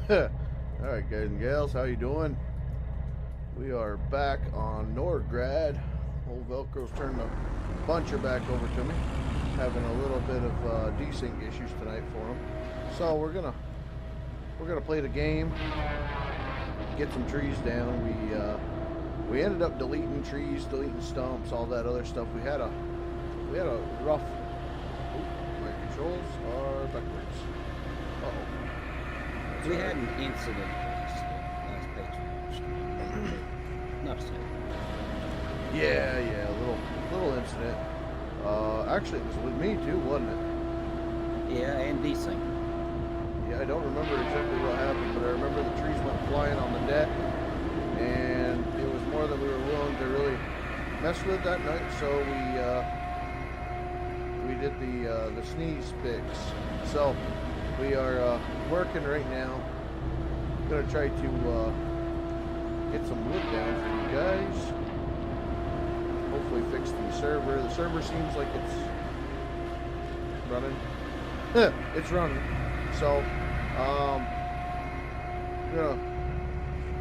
Alright guys and gals, how you doing? We are back on Nordgrad. Old Velcro's turned the buncher back over to me. Having a little bit of desync issues tonight for him. So we're gonna play the game, get some trees down. We ended up deleting trees, deleting stumps, all that other stuff. We had a rough. My controls are backwards. We had an incident last page. Enough said. Yeah, a little incident. Actually, it was with me too, wasn't it? Yeah, and desync. Yeah, I don't remember exactly what happened, but I remember the trees went flying on the deck, and it was more than we were willing to really mess with that night. So we did the sneeze fix. So we are working right now. Gonna try to get some wood down for you guys. Hopefully fix the server. The server seems like it's running. It's running. So we're gonna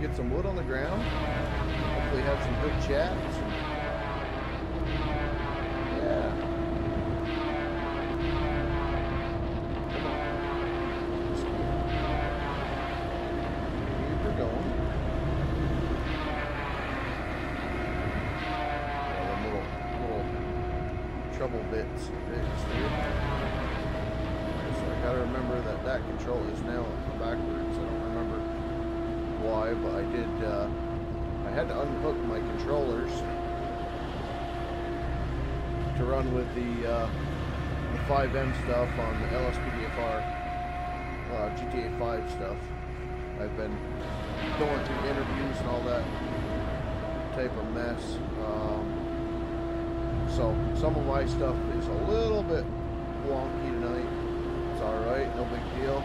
get some wood on the ground. Hopefully have some good chats. Yeah. Trouble bits here. So I gotta remember that control is now backwards. I don't remember why, but I did. I had to unhook my controllers to run with the 5M stuff on the LSPDFR GTA 5 stuff. I've been going through interviews and all that type of mess. So some of my stuff is a little bit wonky tonight. It's alright, no big deal.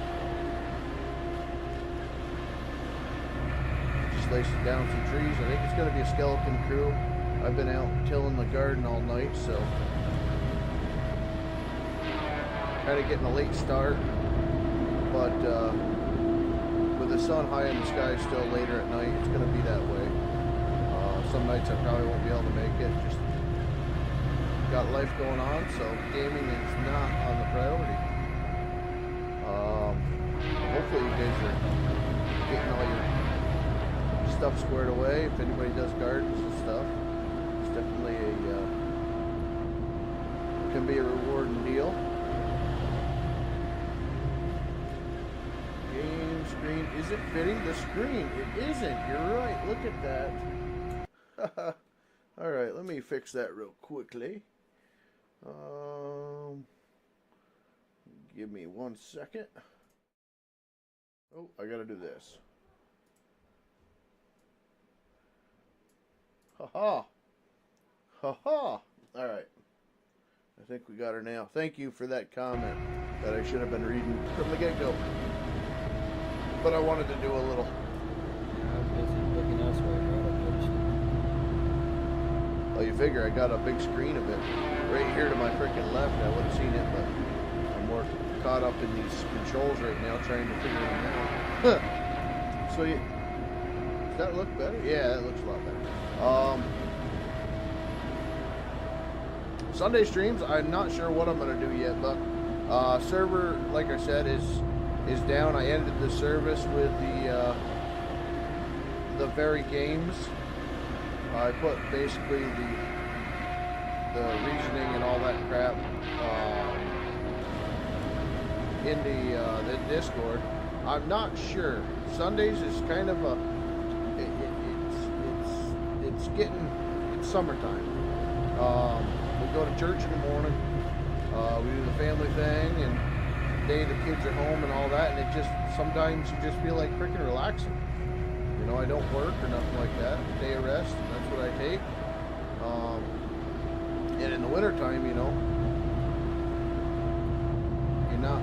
Just lacing down some trees. I think it's going to be a skeleton crew. I've been out tilling the garden all night, so kind of getting a late start. But with the sun high in the sky still later at night, it's going to be that way. Some nights I probably won't be able to make it. Just got life going on, so gaming is not on the priority. Hopefully you guys are getting all your stuff squared away. If anybody does gardens and stuff, it's definitely can be a rewarding deal. Game screen isn't fitting the screen. It isn't. You're right. Look at that. All right, let me fix that real quickly. Give me 1 second. Oh, I gotta do this. Ha-ha. Ha-ha. All right. I think we got her now. Thank you for that comment that I should have been reading from the get-go. But I wanted to do a little. Yeah, I'm busy looking elsewhere. Oh, you figure I got a big screen of it right here to my freaking left. I would have seen it, but I'm more caught up in these controls right now trying to figure them out. So, does that look better? Yeah, that looks a lot better. Sunday streams, I'm not sure what I'm going to do yet, but server, like I said, is down. I ended the service with the very games. I put basically the reasoning and all that crap in the Discord. I'm not sure. Sundays is kind of a it's summertime. We go to church in the morning. We do the family thing, and the day the kids are home and all that. And it just sometimes you just feel like freaking relaxing. You know, I don't work or nothing like that. Day of rest, and that's what I take. And in the wintertime, you know, you're not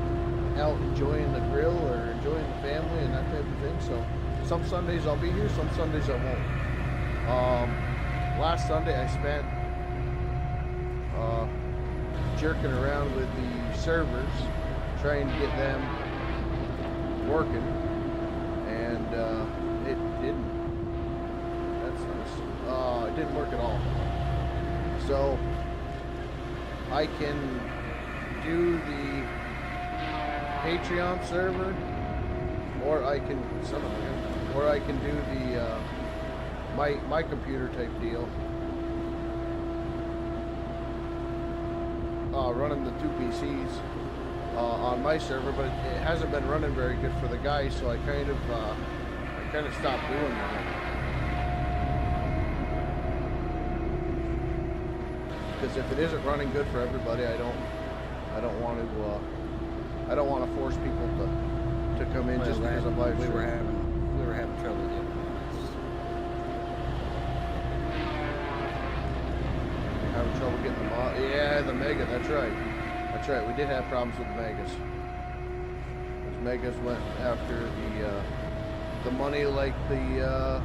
out enjoying the grill or enjoying the family and that type of thing. So some Sundays I'll be here, some Sundays I won't. Last Sunday I spent jerking around with the servers, trying to get them working. So I can do the Patreon server, or I can do the my computer type deal, running the two PCs on my server, but it hasn't been running very good for the guys, so I kind of stopped doing that. Because if it isn't running good for everybody, I don't want to force people to come in just because I'm live streaming. We were having trouble with it. Having trouble getting them off. Yeah, the Mega. That's right. That's right. We did have problems with the Megas. Those Megas went after the money like the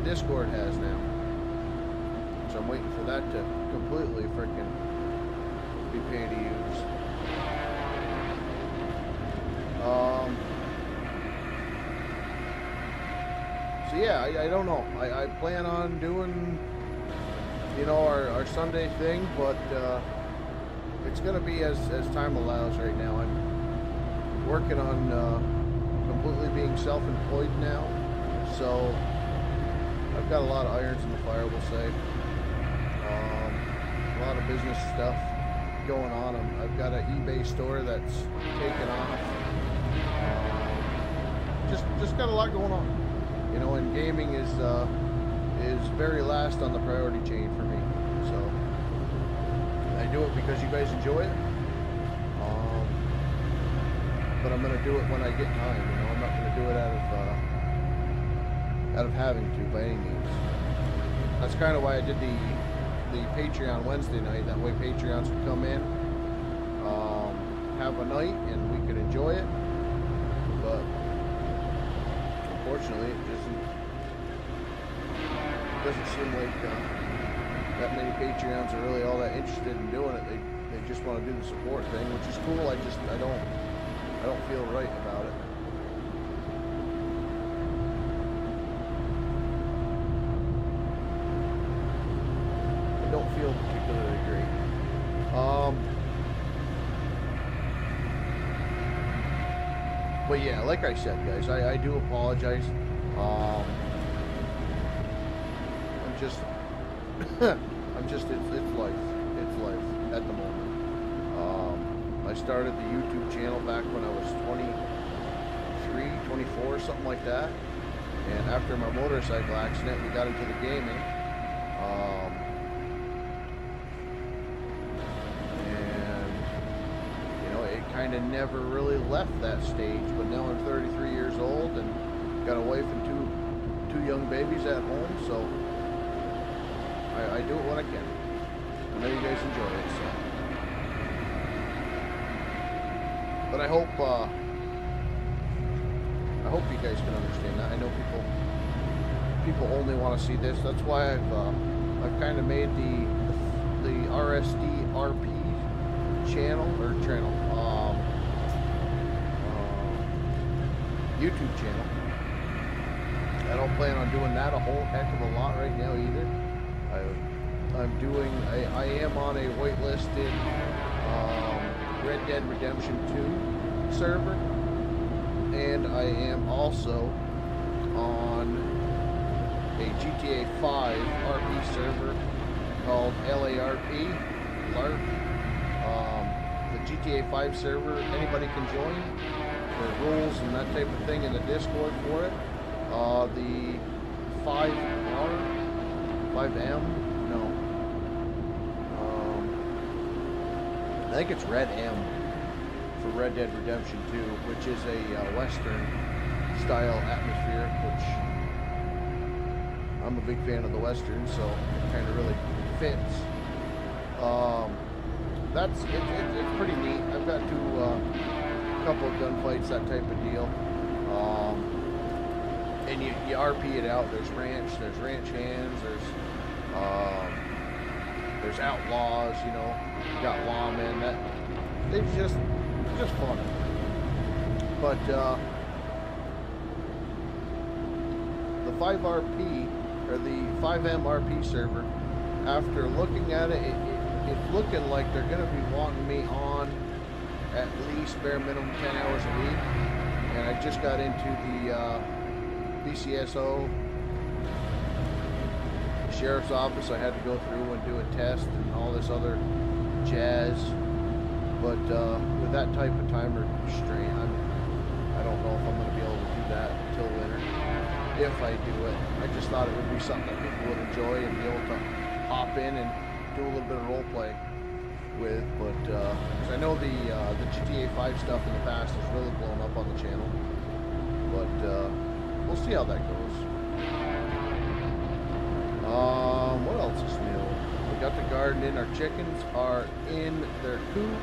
Discord has now. So I'm waiting for that to completely freaking be paid to use. So yeah, I don't know. I plan on doing, you know, our Sunday thing, but it's gonna be as time allows right now. I'm working on completely being self-employed now, so I've got a lot of irons in the fire, we'll say. A lot of business stuff going on. I've got an eBay store that's taken off. Just got a lot going on, you know. And gaming is very last on the priority chain for me. So I do it because you guys enjoy it. But I'm gonna do it when I get time. You know, I'm not gonna do it out of having to by any means. That's kind of why I did the Patreon Wednesday night. That way Patreons would come in, have a night, and we could enjoy it. But unfortunately, it doesn't seem like that many Patreons are really all that interested in doing it. They just want to do the support thing, which is cool. I don't feel right about it. Don't feel particularly great. But yeah, like I said, guys, I do apologize. It's life. It's life at the moment. I started the YouTube channel back when I was 23, 24, something like that. And after my motorcycle accident, we got into the gaming. Kind of never really left that stage, but now I'm 33 years old and got a wife and two young babies at home, so I do it when I can. I know you guys enjoy it, so. But I hope you guys can understand that. I know people only want to see this. That's why I've kind of made the RSD RP channel YouTube channel. I don't plan on doing that a whole heck of a lot right now either. I am on a whitelisted Red Dead Redemption 2 server, and I am also on a GTA 5 RP server called LARP. The GTA 5 server, anybody can join. There are rules and that type of thing in the Discord for it. The 5M, no. I think it's Red M for Red Dead Redemption 2, which is a Western style atmosphere, which I'm a big fan of the Western, so it kind of really fits. It's pretty neat. I've got to couple of gunfights, that type of deal, and you RP it out. There's ranch hands, there's outlaws, you know, you got lawmen. It's just fun. But the 5RP or the 5M RP server after looking at it, it's looking like they're going to be wanting me on at least bare minimum 10 hours a week. And I just got into the BCSO sheriff's office. I had to go through and do a test and all this other jazz. But with that type of time restraint, I don't know if I'm going to be able to do that until winter. If I do it, I just thought it would be something that people would enjoy and be able to hop in and do a little bit of role play with. But 'cause I know the GTA 5 stuff in the past has really blown up on the channel. But we'll see how that goes. What else is new? We got the garden in. Our chickens are in their coop.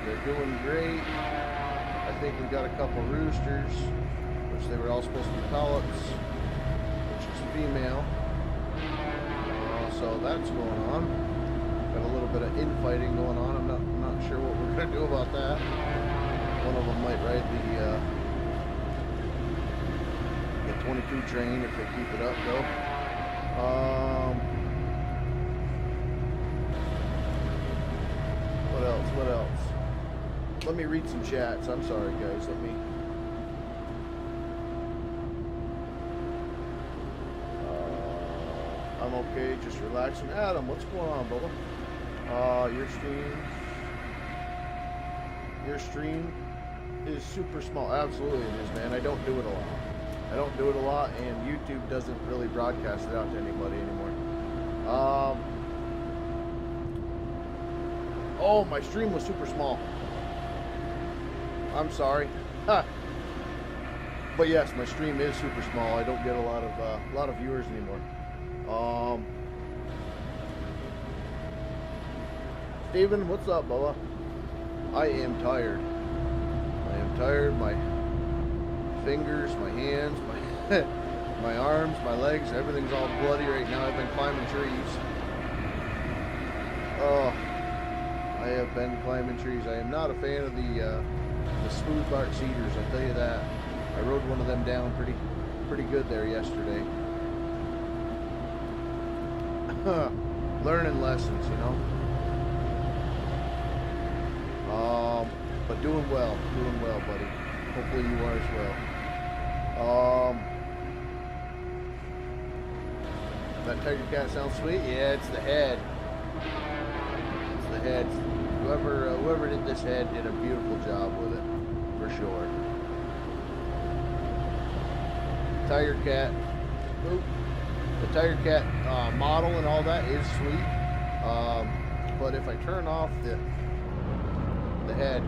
They're doing great. I think we got a couple roosters, which they were all supposed to be pellets, which is female. So that's going on. Got a little bit of infighting going on. I'm not sure what we're gonna do about that. One of them might ride the 22 train if they keep it up though. What else? Let me read some chats. I'm sorry, guys. I'm okay. Just relaxing. Adam, what's going on, brother? Your stream is super small. Absolutely it is, man. I don't do it a lot. And YouTube doesn't really broadcast it out to anybody anymore. Oh, my stream was super small. I'm sorry. But yes, my stream is super small. I don't get a lot of viewers anymore. Steven, what's up, Bubba? I am tired. My fingers, my hands, my arms, my legs, everything's all bloody right now. I've been climbing trees. Oh, I have been climbing trees. I am not a fan of the smooth bark cedars, I'll tell you that. I rode one of them down pretty good there yesterday. Learning lessons, you know. But doing well, buddy. Hopefully you are as well. That tiger cat sounds sweet. Yeah, it's the head. It's the head. Whoever did this head did a beautiful job with it, for sure. Tiger cat. Oop. The tiger cat model and all that is sweet. But if I turn off the head,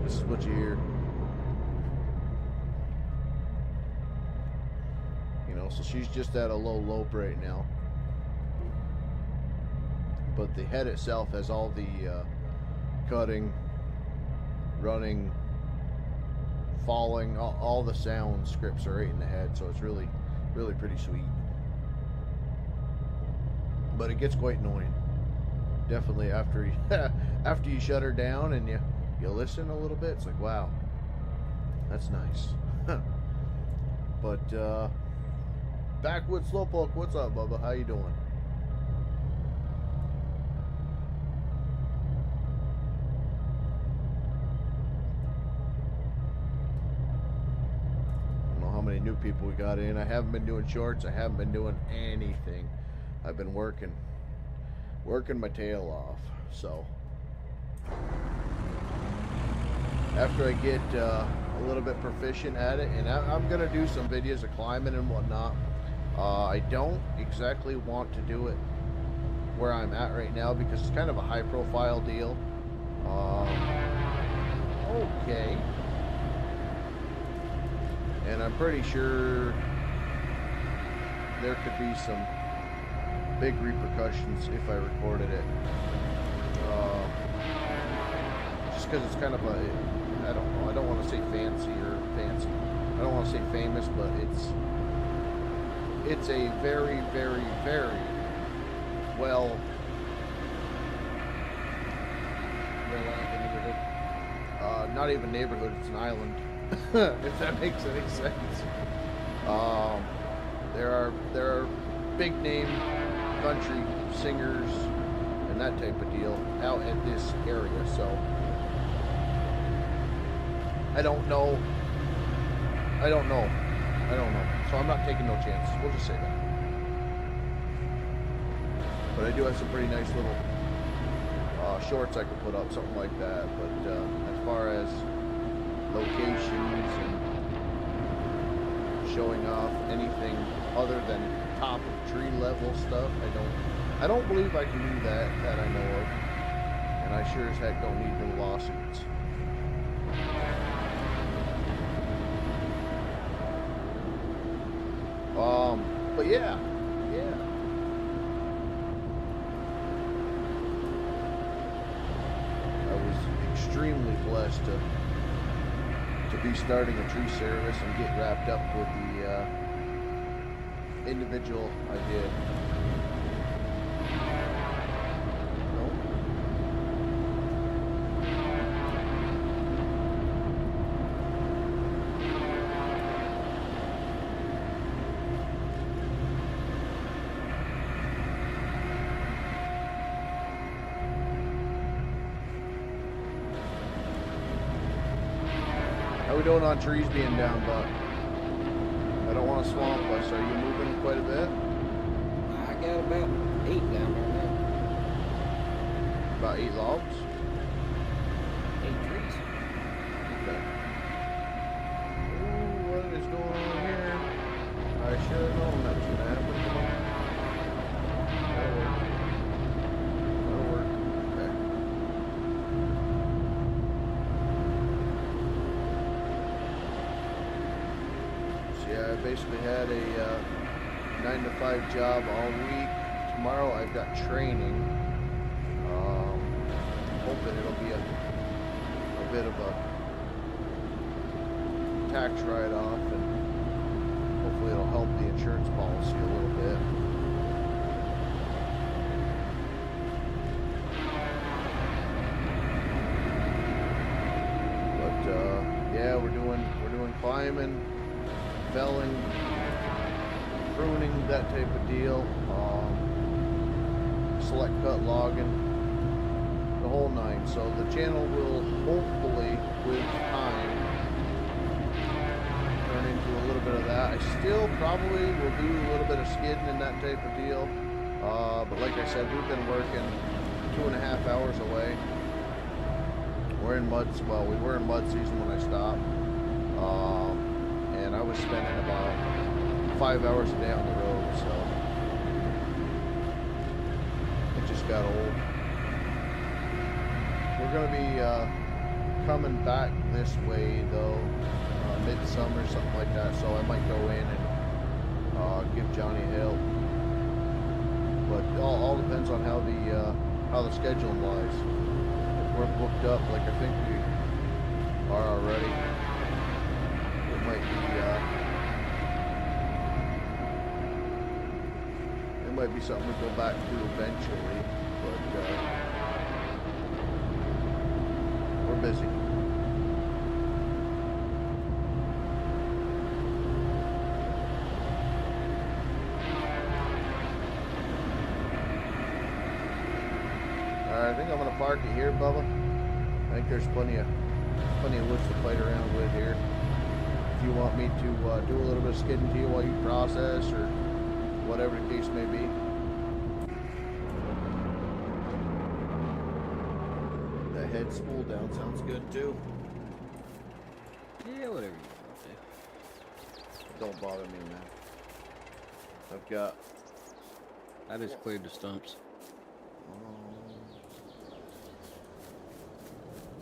this is what you hear. You know, so she's just at a low lope right now. But the head itself has all the cutting, running, falling, all the sound scripts are right in the head, so it's really pretty sweet. But it gets quite annoying. Definitely after you shut her down and you listen a little bit, it's like, wow, that's nice. But Backwoods Slowpoke, what's up, Bubba? How you doing? I don't know how many new people we got in. I haven't been doing shorts. I haven't been doing anything. I've been working my tail off. So after I get a little bit proficient at it, and I'm gonna do some videos of climbing and whatnot. I don't exactly want to do it where I'm at right now because it's kind of a high profile deal. Okay. And I'm pretty sure there could be some big repercussions if I recorded it. Just because it's kind of a, I don't know, I don't want to say fancy. I don't want to say famous, but it's a very, very, very well neighborhood. Not even neighborhood, it's an island. If that makes any sense. There are big name country singers and that type of deal out at this area. So I don't know. So I'm not taking no chances. We'll just say that. But I do have some pretty nice little shorts I could put up, something like that. But as far as locations and showing off anything other than top of tree level stuff, I don't believe I can do that I know of. And I sure as heck don't need no lawsuits. But yeah. I was extremely blessed to be starting a tree service and get wrapped up with the individual I did. How we doing on trees being down, Buck? I don't want to swamp us. Are you moving quite a bit? I got about 8 down there now. About 8 logs? 8 trees. Okay. Ooh, what is going on here? I should have known that was going to happen. Come on. That'll work. Okay. So yeah, I basically had a 9 to 5 job all week. Tomorrow I've got training. Hoping it'll be a bit of a tax write-off, and hopefully it'll help the insurance policy a little bit. But yeah, we're doing climbing, felling, pruning, that type of deal. Select cut logging. The whole 9. So the channel will hopefully, with time, turn into a little bit of that. I still probably will do a little bit of skidding and that type of deal. But like I said, we've been working 2.5 hours away. We're in mud. Well, we were in mud season when I stopped, and I was spending about 5 hours a day on the road. So it just got old. We're going to be coming back this way though, midsummer, something like that, so I might go in and give Johnny a help. But all depends on how the scheduling lies. If we're booked up like I think we are already, it might be something we go back to eventually, but we're busy. Alright, I think I'm gonna park it here, Bubba. I think there's plenty of woods to play around with here. If you want me to do a little bit of skidding to you while you process, or whatever the case may be. Head spool down sounds good too. Yeah, whatever you want to. Don't bother me, man. I've got. I just cleared the stumps. I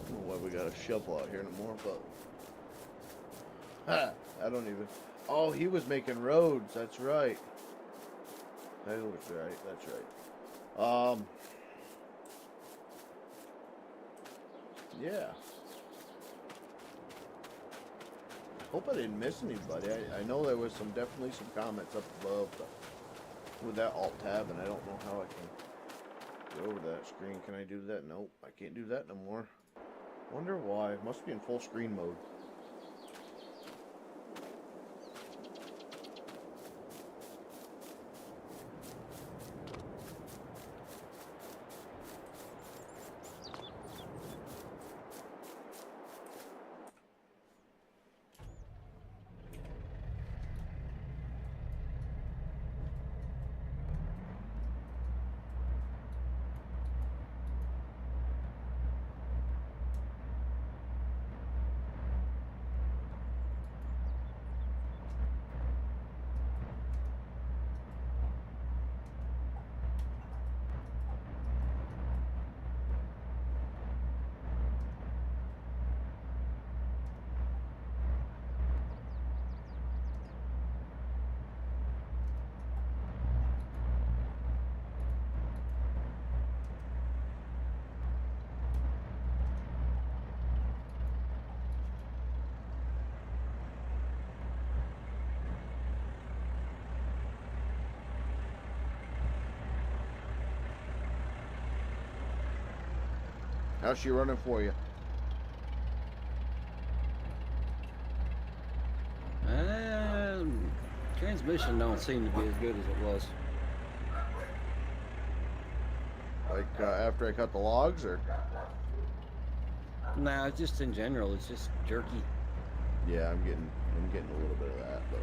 don't know why we got a shovel out here anymore, but I don't even. Oh, he was making roads. That's right. That looks right. That's right. Yeah. Hope I didn't miss anybody. I know there was definitely some comments up above, but with that alt tab, and I don't know how I can go over that screen. Can I do that? Nope, I can't do that no more. Wonder why. It must be in full screen mode. How's she running for you? Transmission don't seem to be as good as it was. Like after I cut the logs, or? Nah, just in general, it's just jerky. Yeah, I'm getting a little bit of that, but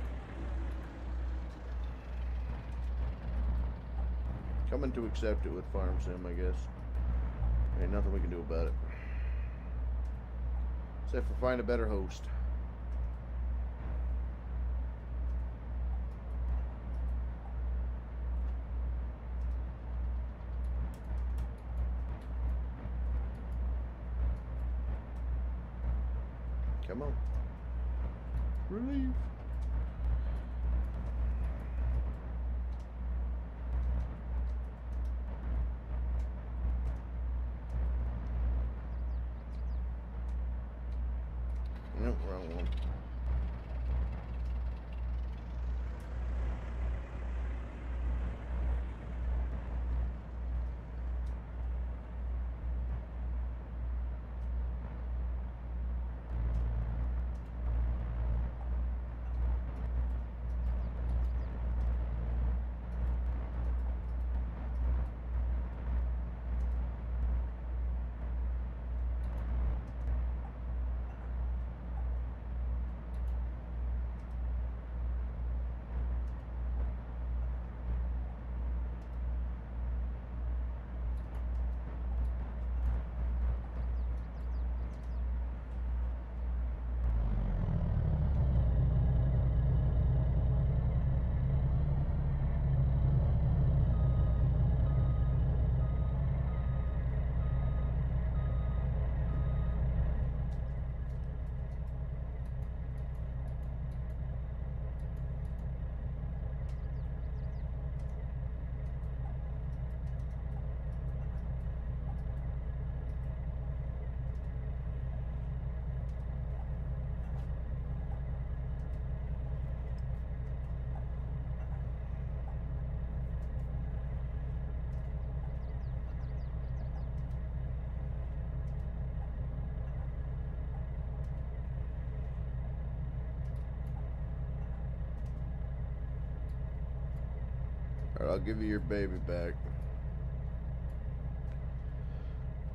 coming to accept it with Farm Sim, I guess. Ain't nothing we can do about it, except for find a better host. Come on. Relief. Nope, wrong one. Alright, I'll give you your baby back.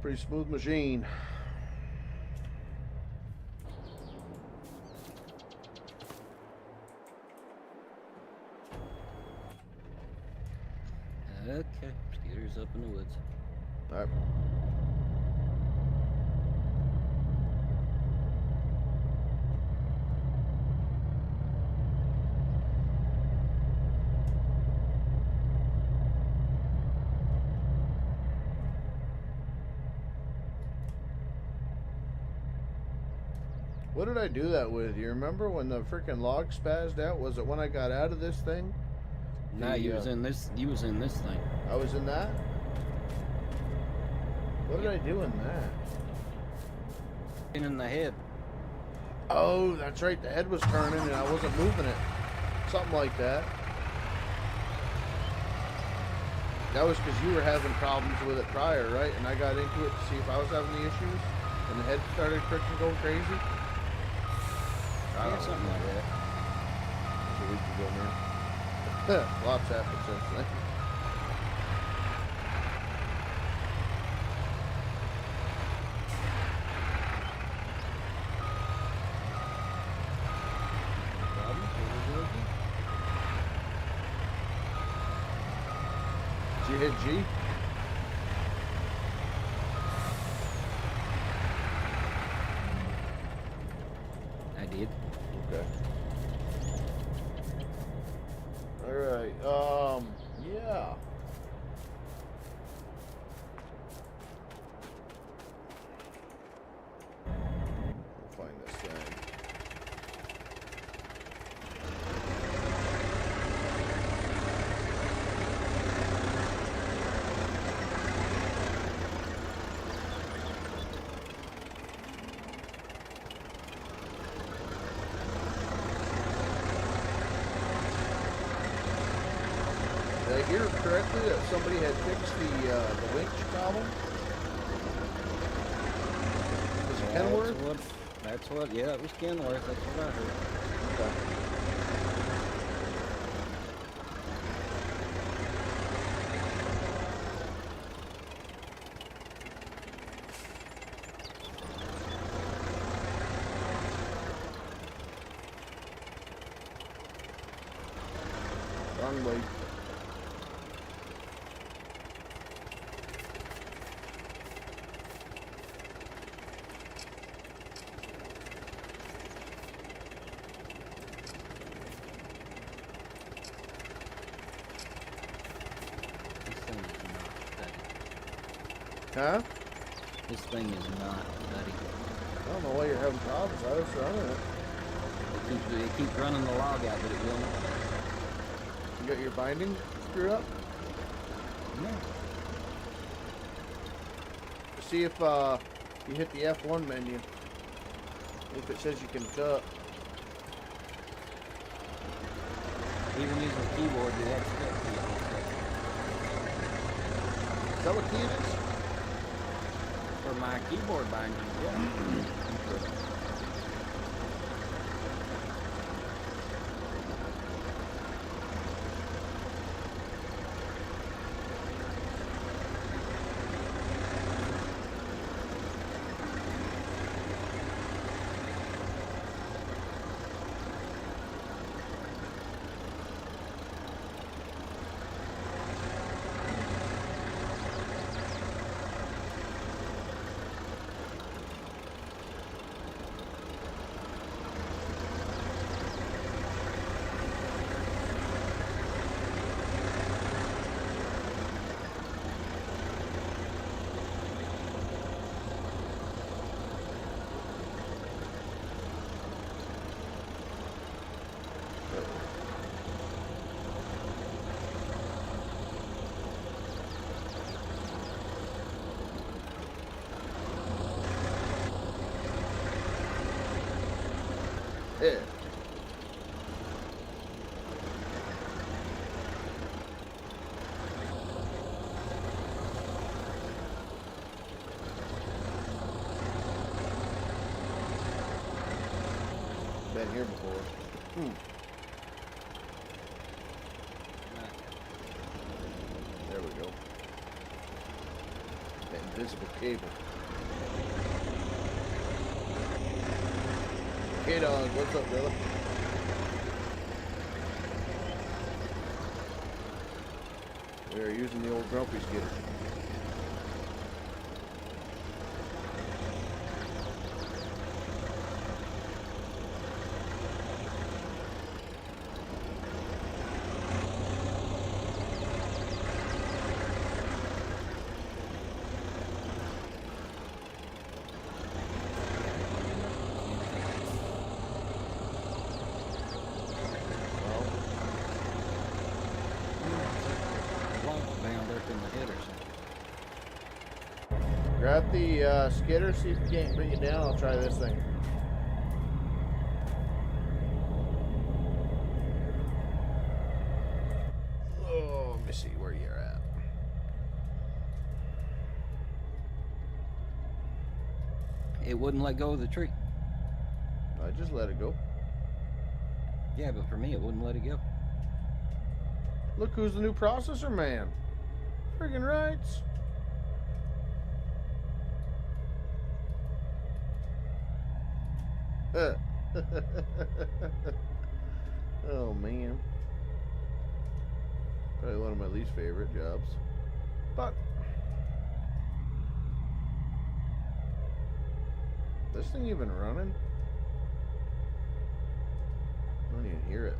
Pretty smooth machine. Okay, Skeeter's up in the woods. Alright. What did I do that with? You remember when the freaking log spazzed out? Was it when I got out of this thing? Nah, you was in this. You was in this thing. I was in that? What did I do in that? In the head. Oh, that's right. The head was turning and I wasn't moving it. Something like that. That was because you were having problems with it prior, right? And I got into it to see if I was having the issues. And the head started freaking going crazy. Yeah, something like that. It's a week ago now. Lots happened since then. Did you hit G? I did. Okay. Alright, yeah. We'll find this thing. Did I hear correctly that somebody had fixed the winch problem? Kenworth? Yeah, it was Kenworth. That's what I heard. Okay. Wrong way. Huh? This thing is not nutty. I don't know why you're having problems. I was running it. It keeps running the log out, but it will not. You got your binding screwed up? No. See if you hit the F1 menu. If it says you can cut. Even using the keyboard, you have to cut key on Is that what key it is? for my keyboard binding. Yeah. Yeah. Been here before. There we go. That invisible cable. Hey dog, what's up, brother? We are using the old grumpy skidder. Grab the skidder, see if you can't bring it down. I'll try this thing. Oh, let me see where you're at. It wouldn't let go of the tree. I just let it go. Yeah, but for me, it wouldn't let it go. Look who's the new processor man. Friggin' rights. Oh man, probably one of my least favorite jobs, but this thing even running? I don't even hear it.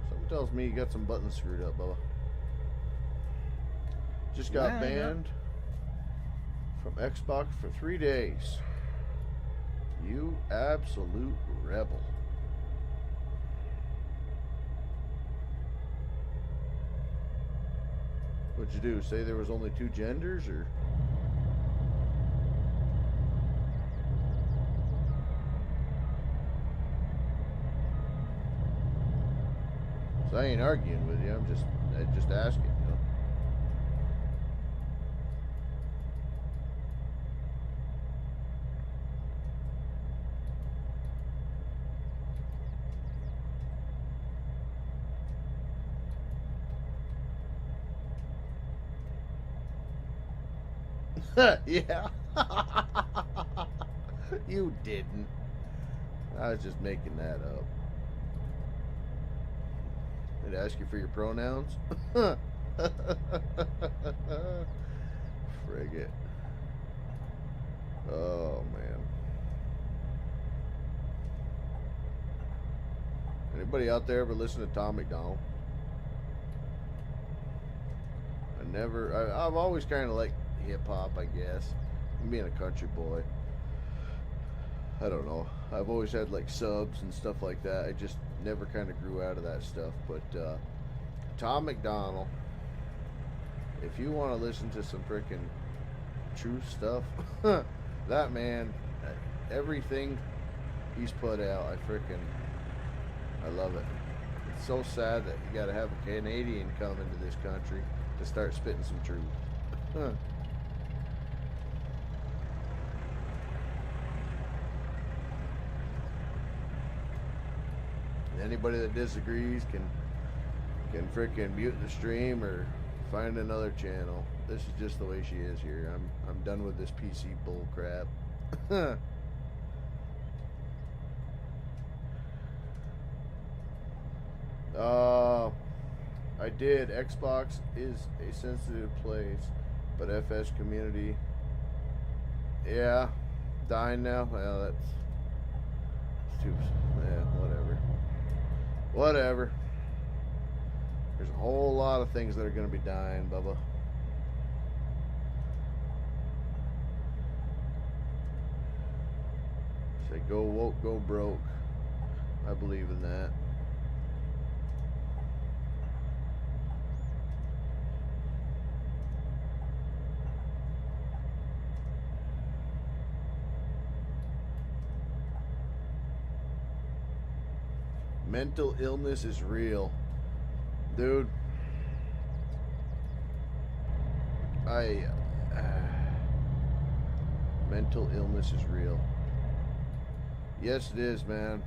Something tells me you got some buttons screwed up, Bubba. Just got banned from Xbox for 3 days. You absolute rebel. What'd you do? Say there was only 2 genders, or? So I ain't arguing with you. I'm just asking, you know. Yeah. You didn't. I was just making that up. Did I ask you for your pronouns? Frigate. Oh, man. Anybody out there ever listen to Tom McDonald? I've always kind of liked hip hop, I guess. Being a country boy. I don't know. I've always had like subs and stuff like that. I just never kind of grew out of that stuff. But Tom McDonald, if you want to listen to some freaking true stuff, that man, everything he's put out, I love it. It's so sad that you got to have a Canadian come into this country to start spitting some truth. Anybody that disagrees can freaking mute the stream or find another channel. This is just the way she is here. I'm done with this PC bull crap. I did. Xbox is a sensitive place, but FS community, yeah, dying now. Well, that's too. Yeah, whatever. There's a whole lot of things that are going to be dying, Bubba. Say go woke, go broke. I believe in that. Mental illness is real. Dude, mental illness is real. Yes, it is, man.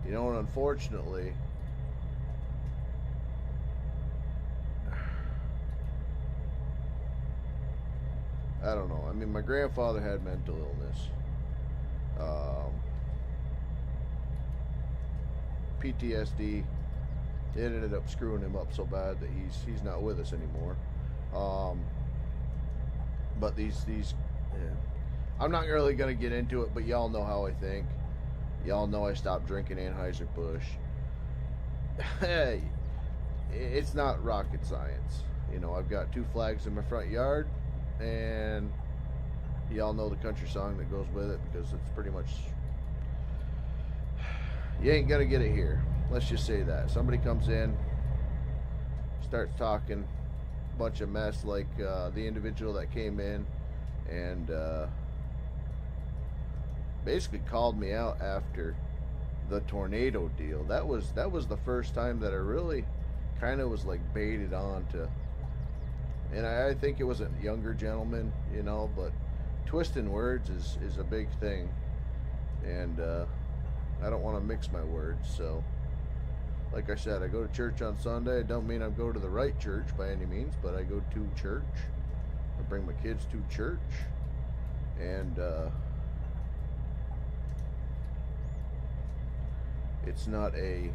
You know, and unfortunately, I don't know. I mean, my grandfather had mental illness. PTSD. It ended up screwing him up so bad that he's not with us anymore. But these I'm not really gonna get into it, but y'all know how I think. Y'all know I stopped drinking Anheuser-Busch. Hey, it's not rocket science. You know, I've got 2 flags in my front yard, and y'all know the country song that goes with it because it's pretty much. You ain't gonna get it here. Let's just say that. Somebody comes in, starts talking a bunch of mess like the individual that came in and basically called me out after the tornado deal. That was the first time that I really kind of was like baited on to, and I think it was a younger gentleman, you know, but twisting words is a big thing, and I don't want to mix my words. So like I said, I go to church on Sunday. It don't mean I go to the right church by any means, but I go to church. I bring my kids to church, and it's not a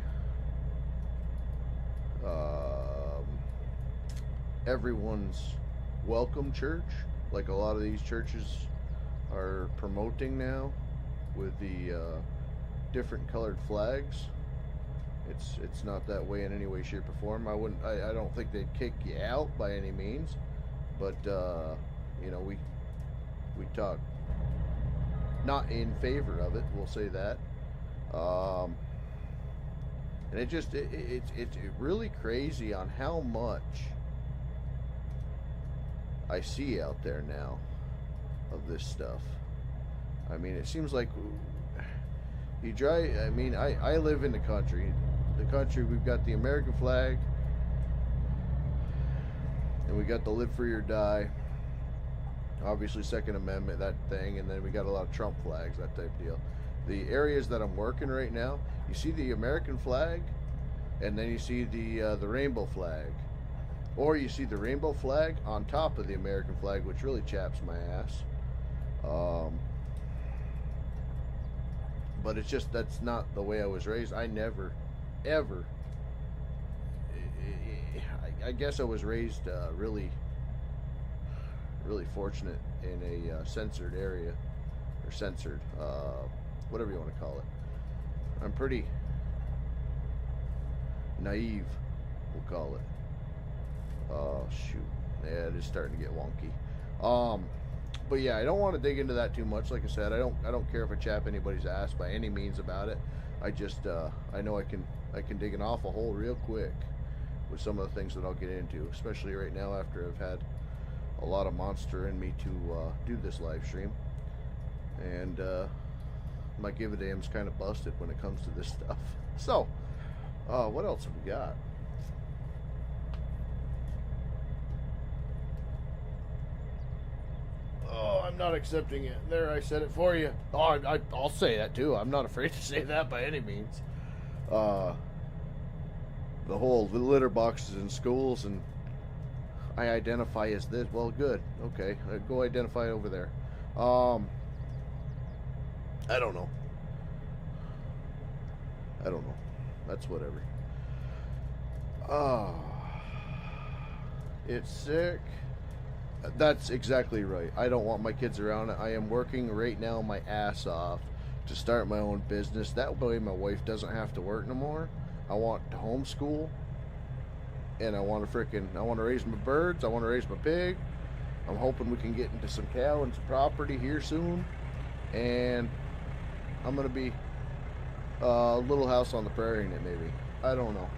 everyone's welcome church like a lot of these churches are promoting now with the different colored flags. It's not that way in any way, shape, or form. I don't think they'd kick you out by any means, but you know, we talk not in favor of it. We'll say that. And it's really crazy on how much I see out there now of this stuff. I mean, it seems like you drive. I mean, I live in the country. The country, we've got the American flag, and we got the live free or die, obviously Second Amendment, that thing, and then we got a lot of Trump flags, that type of deal. The areas that I'm working right now, you see the American flag, and then you see the rainbow flag. Or you see the rainbow flag on top of the American flag, which really chaps my ass. But it's just, that's not the way I was raised. I never, ever, I guess I was raised really fortunate in a censored area, or censored, whatever you want to call it. I'm pretty naive, we'll call it. Oh shoot, yeah, it is starting to get wonky. But yeah, I don't want to dig into that too much. Like I said, I don't care if I chap anybody's ass by any means about it. I just I know I can dig an awful hole real quick with some of the things that I'll get into, especially right now after I've had a lot of monster in me to do this live stream. And my give a damn's kind of busted when it comes to this stuff. So, what else have we got? Oh, I'm not accepting it. There, I said it for you. Oh, I'll say that too. I'm not afraid to say that by any means. The whole litter boxes in schools, and I identify as this. Well, good. Okay, go identify over there. I don't know. That's whatever. It's sick. That's exactly right. I don't want my kids around it. I am working right now my ass off to start my own business. That way my wife doesn't have to work no more. I want to homeschool. And I want to raise my birds. I want to raise my pig. I'm hoping we can get into some cow and some property here soon. And I'm going to be a little house on the prairie in it, maybe. I don't know.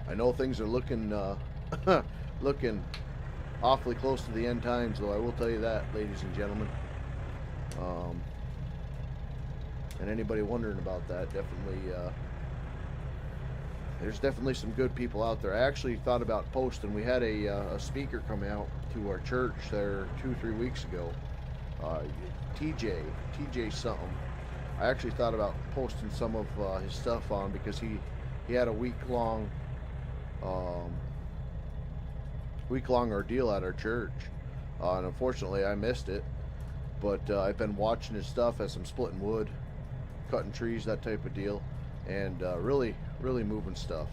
I know things are looking looking awfully close to the end times, though. I will tell you that, ladies and gentlemen. And anybody wondering about that, definitely, there's definitely some good people out there. I actually thought about posting. We had a speaker come out to our church there 2-3 weeks ago. TJ something. I actually thought about posting some of his stuff on, because he had a week-long ordeal at our church, and unfortunately I missed it. But I've been watching his stuff as I'm splitting wood, cutting trees, that type of deal, and really moving stuff.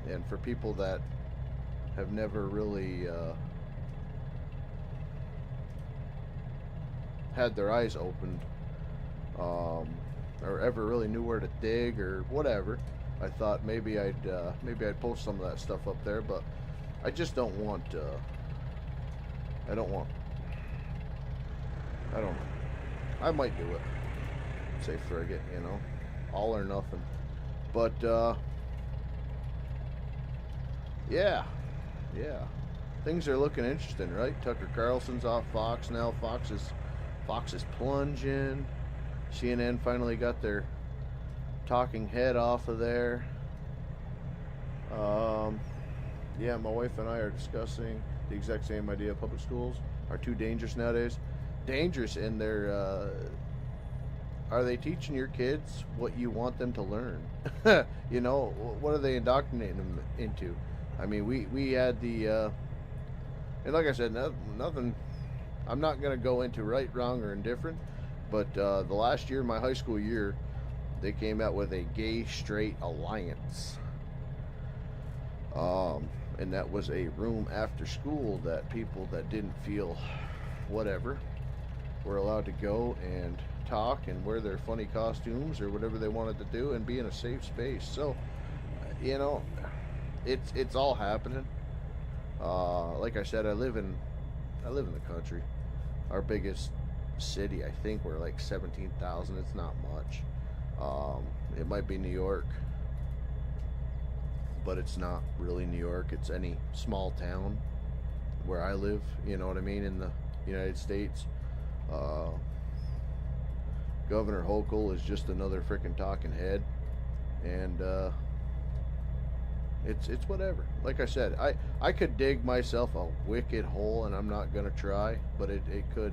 And for people that have never really had their eyes opened, or ever really knew where to dig or whatever, I thought maybe I'd post some of that stuff up there. But I just don't want. I don't know. I might do it. Say frig it, all or nothing. But yeah, things are looking interesting, right? Tucker Carlson's off Fox now. Fox is plunging. CNN finally got their talking head off of there. Yeah, my wife and I are discussing the exact same idea. Public schools are too dangerous nowadays. Dangerous in their are they teaching your kids what you want them to learn? What are they indoctrinating them into? I mean, we had the and like I said, nothing. I'm not going to go into right, wrong, or indifferent, but the last year, my high school year, they came out with a gay-straight alliance. And that was a room after school that people that didn't feel whatever were allowed to go and talk and wear their funny costumes or whatever they wanted to do and be in a safe space. So, it's all happening. Like I said, I live in the country. Our biggest city, I think we're like 17,000. It's not much. It might be New York, but it's not really New York. It's any small town where I live, you know what I mean, in the United States. Governor Hochul is just another freaking talking head, and it's whatever. Like I said, I could dig myself a wicked hole, and I'm not gonna try, but it could.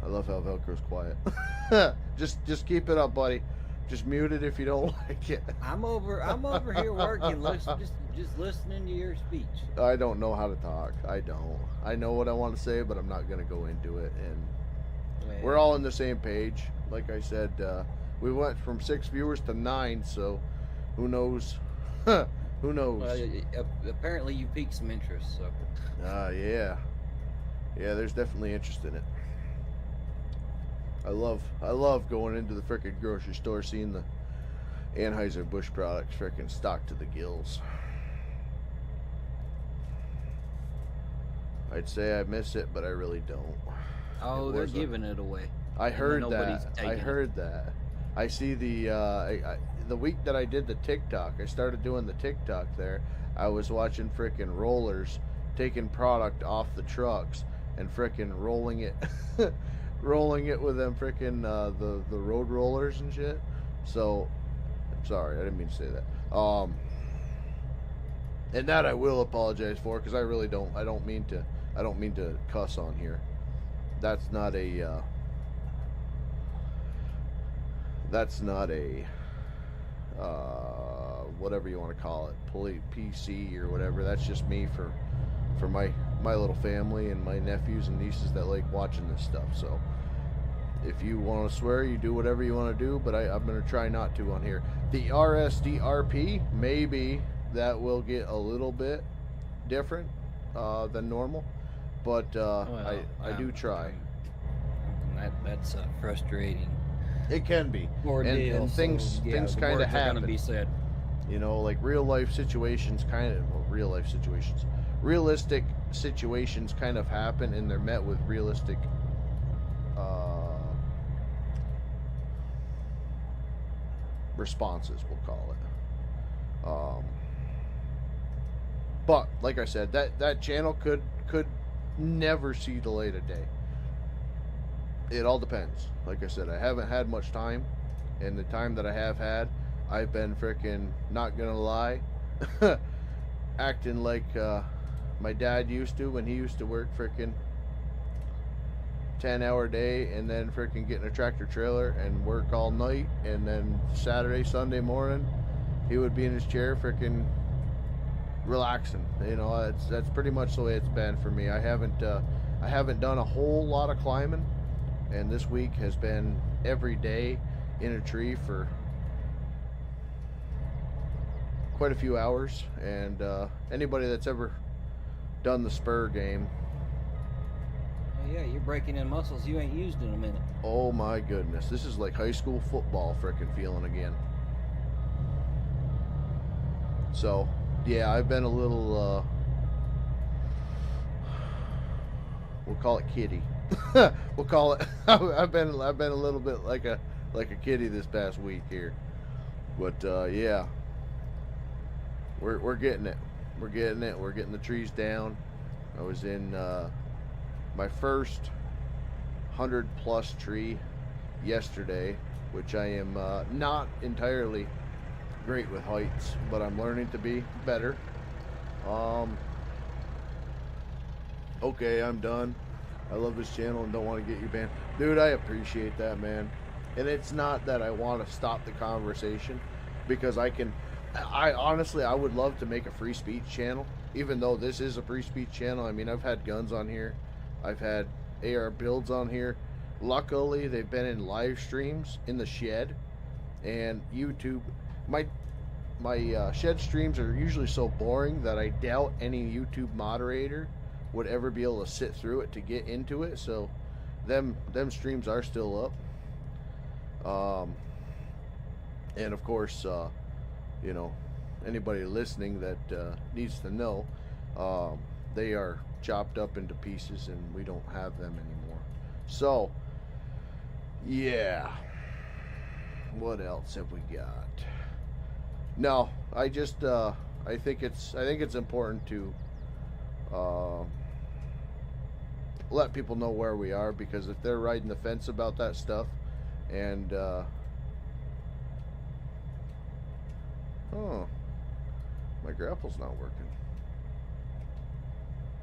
I love how Velcro's quiet. Just keep it up, buddy. Just mute it if you don't like it. I'm over here working, just listening to your speech. I don't know how to talk. I don't. I know what I want to say, but I'm not gonna go into it. And Well, we're all on the same page. Like I said, we went from 6 viewers to 9, so who knows? Who knows? Well, apparently you piqued some interest, so. Yeah. Yeah, there's definitely interest in it. I love going into the frickin' grocery store, seeing the Anheuser-Busch products frickin' stocked to the gills. I'd say I miss it, but I really don't. Oh, It they're was a- giving it away. I heard nobody's that. taking I it. heard that. I see the week that I did the TikTok, I started doing the TikTok there. I was watching frickin' rollers taking product off the trucks and frickin' rolling it, rolling it with them frickin' the road rollers and shit. So, I'm sorry, I didn't mean to say that. And that I will apologize for, because I really don't. I don't mean to cuss on here. That's not a. That's not a. Whatever you want to call it, PC or whatever. That's just me for my little family and my nephews and nieces that like watching this stuff. So if you want to swear, you do whatever you want to do, but I'm going to try not to on here. The RSDRP, maybe that will get a little bit different than normal, but I do try. That's frustrating. It can be, Ordeal, and things so, yeah, things the kind of words are gonna happen. be said. You know, like realistic situations kind of happen, and they're met with realistic responses, we'll call it. But like I said, that channel could never see the light of day. It all depends. Like I said, I haven't had much time, and the time that I have had, I've been frickin', not gonna lie, acting like my dad used to when he used to work frickin' 10-hour day, and then frickin' get in a tractor trailer and work all night, and then Saturday, Sunday morning, he would be in his chair frickin' relaxing. You know, that's pretty much the way it's been for me. I haven't done a whole lot of climbing, and this week has been every day in a tree for quite a few hours. And anybody that's ever done the spur game, Oh, yeah, you're breaking in muscles you ain't used in a minute. oh my goodness, this is like high school football frickin' feeling again. So yeah, I've been a little we'll call it kitty. We'll call it. I've been a little bit like a kitty this past week here, but yeah, we're getting it. We're getting it. We're getting the trees down. I was in my first 100+ tree yesterday, which I am not entirely great with heights, but I'm learning to be better. Okay, I'm done. I love this channel and don't want to get you banned. Dude, I appreciate that, man. And it's not that I want to stop the conversation, because I honestly, I would love to make a free speech channel, even though this is a free speech channel. I mean, I've had guns on here. I've had AR builds on here. Luckily, they've been in live streams in the shed and YouTube. My shed streams are usually so boring that I doubt any YouTube moderator would ever be able to sit through it to get into it. So them streams are still up. And of course, you know, anybody listening that needs to know, they are chopped up into pieces and we don't have them anymore. So yeah, what else have we got? No, I just I think it's important to let people know where we are, because if they're riding the fence about that stuff, and oh, my grapple's not working.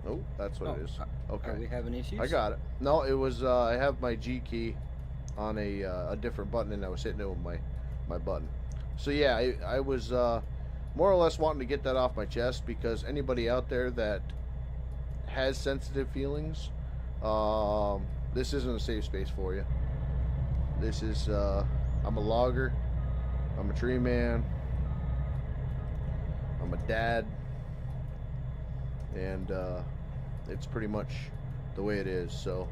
Oh, that's what it is. Okay. Are we having issues? I got it. No, it was I have my G key on a different button, and I was hitting it with my button. So yeah, I was more or less wanting to get that off my chest, because anybody out there that has sensitive feelings, this isn't a safe space for you. This is I'm a logger, I'm a tree man, I'm a dad, and it's pretty much the way it is. So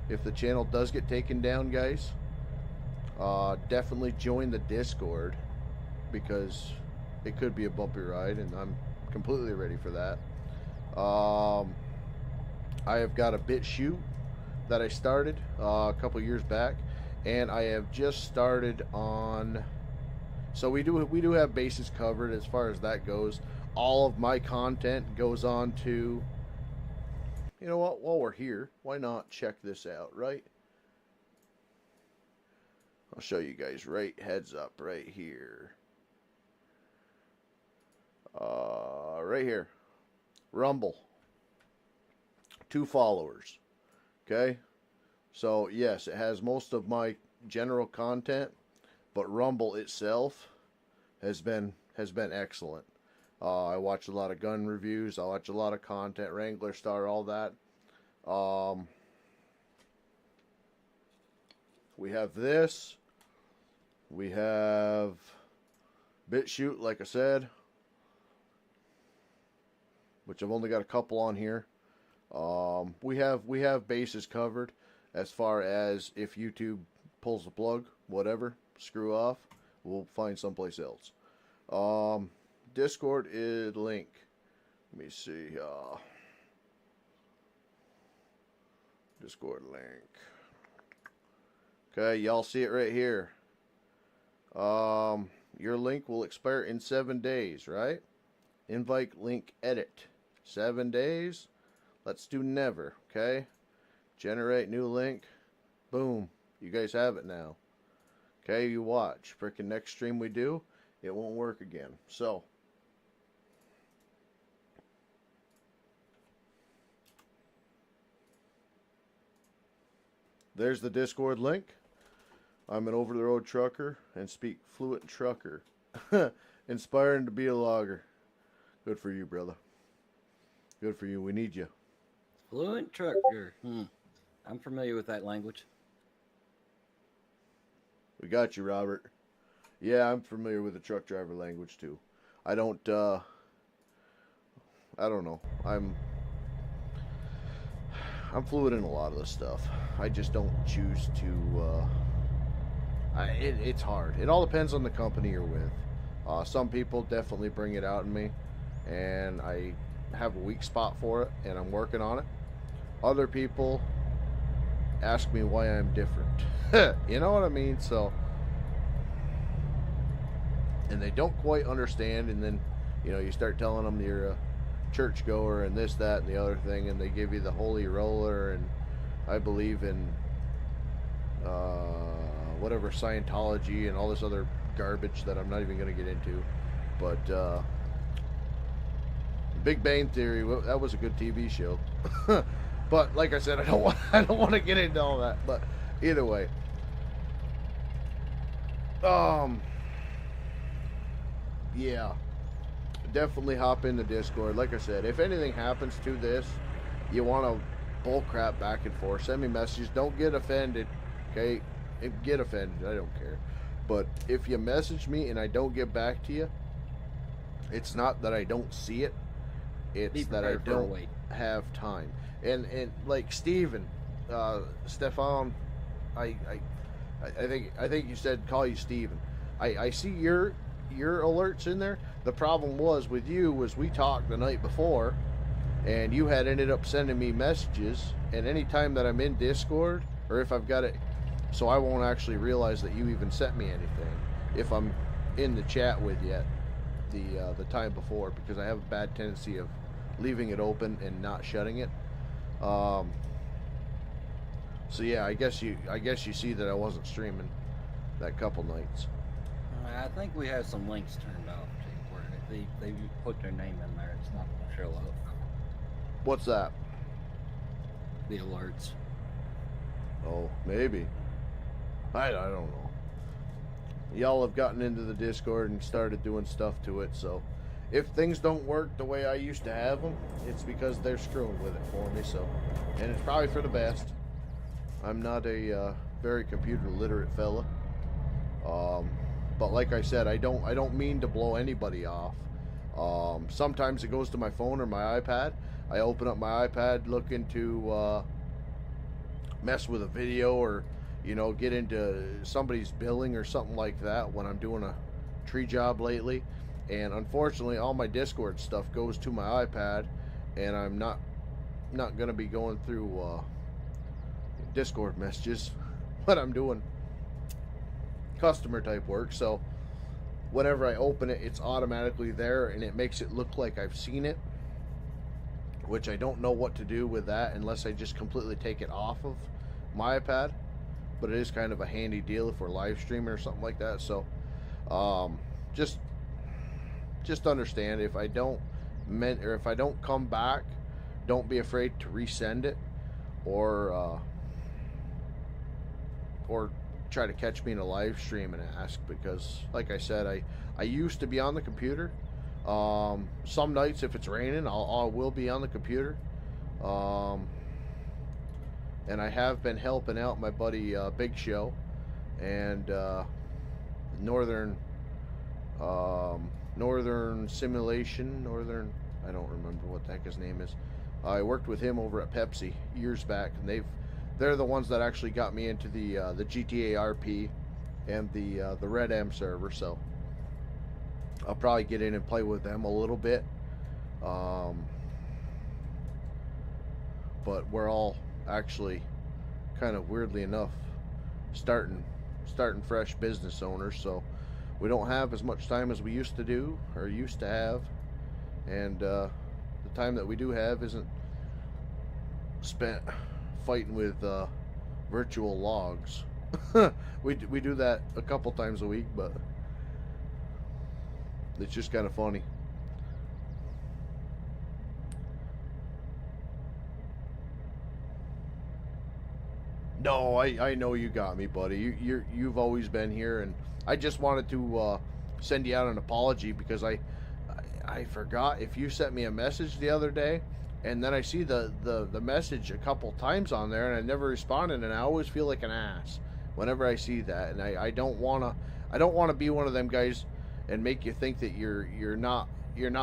if the channel does get taken down, guys, definitely join the Discord, because it could be a bumpy ride, and I'm completely ready for that. I have got a BitChute that I started a couple years back, and I have just started on. So we do have bases covered as far as that goes. All of my content goes on to. You know what? While we're here, why not check this out, right? I'll show you guys right heads up right here. Right here. Rumble. 2 followers. Okay? So, yes, it has most of my general content, but Rumble itself has been excellent. I watch a lot of gun reviews. I watch a lot of content, Wrangler Star, all that. We have this. We have BitChute, like I said, which I've only got a couple on here. We have bases covered as far as if YouTube pulls the plug, whatever, screw off, we'll find someplace else. Discord is link. Let me see. Discord link. Okay, y'all see it right here. Your link will expire in 7 days, right? Invite link edit. 7 days. Let's do never, okay? Generate new link. Boom. You guys have it now. Okay, you watch. Freaking next stream we do, it won't work again. So, there's the Discord link. I'm an over-the-road trucker and speak fluent trucker. Inspiring to be a logger. Good for you, brother. Good for you. We need you. Fluent trucker. I'm familiar with that language. We got you, Robert. Yeah, I'm familiar with the truck driver language too. I don't know. I'm fluid in a lot of this stuff. I just don't choose to. It's hard. It all depends on the company you're with. Some people definitely bring it out in me, and I have a weak spot for it, and I'm working on it. Other people ask me why I'm different. You know what I mean? So, and they don't quite understand, and then, you know, you start telling them you're a churchgoer and this, that, and the other thing, and they give you the holy roller, and I believe in whatever Scientology and all this other garbage that I'm not even going to get into. But Big Bang Theory, that was a good TV show. But like I said, I don't want to get into all that. But either way, yeah, definitely hop in the Discord. Like I said, if anything happens to this, you want to bull crap back and forth, send me messages. Don't get offended, okay? Get offended, I don't care. But if you message me and I don't get back to you, it's not that I don't see it, it's that I don't have time. And like Stefan, I think you said call you Steven. I see your alerts in there. The problem was with you was we talked the night before, and you had ended up sending me messages, and anytime that I'm in Discord, or if I've got it, so I won't actually realize that you even sent me anything if I'm in the chat with you the time before, because I have a bad tendency of leaving it open and not shutting it. So yeah, I guess you see that I wasn't streaming that couple nights. I think we have some links turned off too, where they put their name in there. It's not going to show up. What's that? The alerts. Oh, maybe. I don't know. Y'all have gotten into the Discord and started doing stuff to it, so if things don't work the way I used to have them, it's because they're screwing with it for me. So, and it's probably for the best. I'm not a very computer literate fella, but like I said, I don't mean to blow anybody off. Sometimes it goes to my phone or my iPad. I open up my iPad looking to mess with a video, or get into somebody's billing or something like that when I'm doing a tree job lately. And unfortunately, all my Discord stuff goes to my iPad, and I'm not going to be going through Discord messages when I'm doing customer type work. So whenever I open it, it's automatically there, and it makes it look like I've seen it, which I don't know what to do with that unless I just completely take it off of my iPad. But it is kind of a handy deal if we're live streaming or something like that. So just understand, if I don't come back, don't be afraid to resend it, or try to catch me in a live stream and ask, because like I said, I used to be on the computer. Some nights if it's raining, I will be on the computer. And I have been helping out my buddy Big Show and Northern Simulation, I don't remember what the heck his name is. I worked with him over at Pepsi years back, and they're the ones that actually got me into the GTA RP and the Red M server. So I'll probably get in and play with them a little bit. But we're all actually kind of, weirdly enough, starting fresh business owners, so we don't have as much time as we used to have, and the time that we do have isn't spent fighting with virtual logs. we do that a couple times a week, but it's just kind of funny. No, I know you got me, buddy. You've always been here, and I just wanted to send you out an apology, because I forgot. If you sent me a message the other day, and then I see the message a couple times on there, and I never responded, and I always feel like an ass whenever I see that, and I don't wanna be one of them guys and make you think that you're not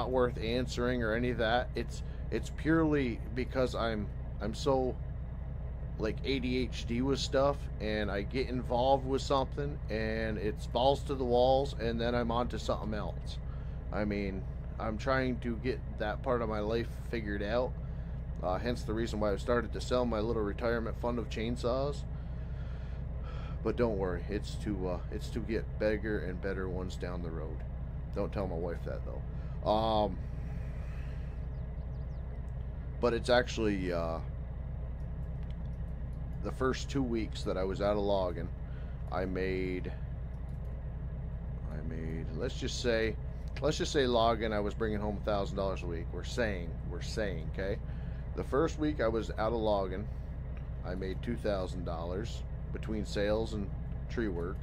worth answering or any of that. It's purely because I'm so like ADHD with stuff, and I get involved with something and it's balls to the walls, and then I'm on to something else. I mean, I'm trying to get that part of my life figured out, hence the reason why I've started to sell my little retirement fund of chainsaws. But don't worry, it's to get bigger and better ones down the road. Don't tell my wife that though. But it's actually the first 2 weeks that I was out of logging, I made let's just say logging, I was bringing home $1,000 a week. We're saying, okay? The first week I was out of logging, I made $2,000 between sales and tree work.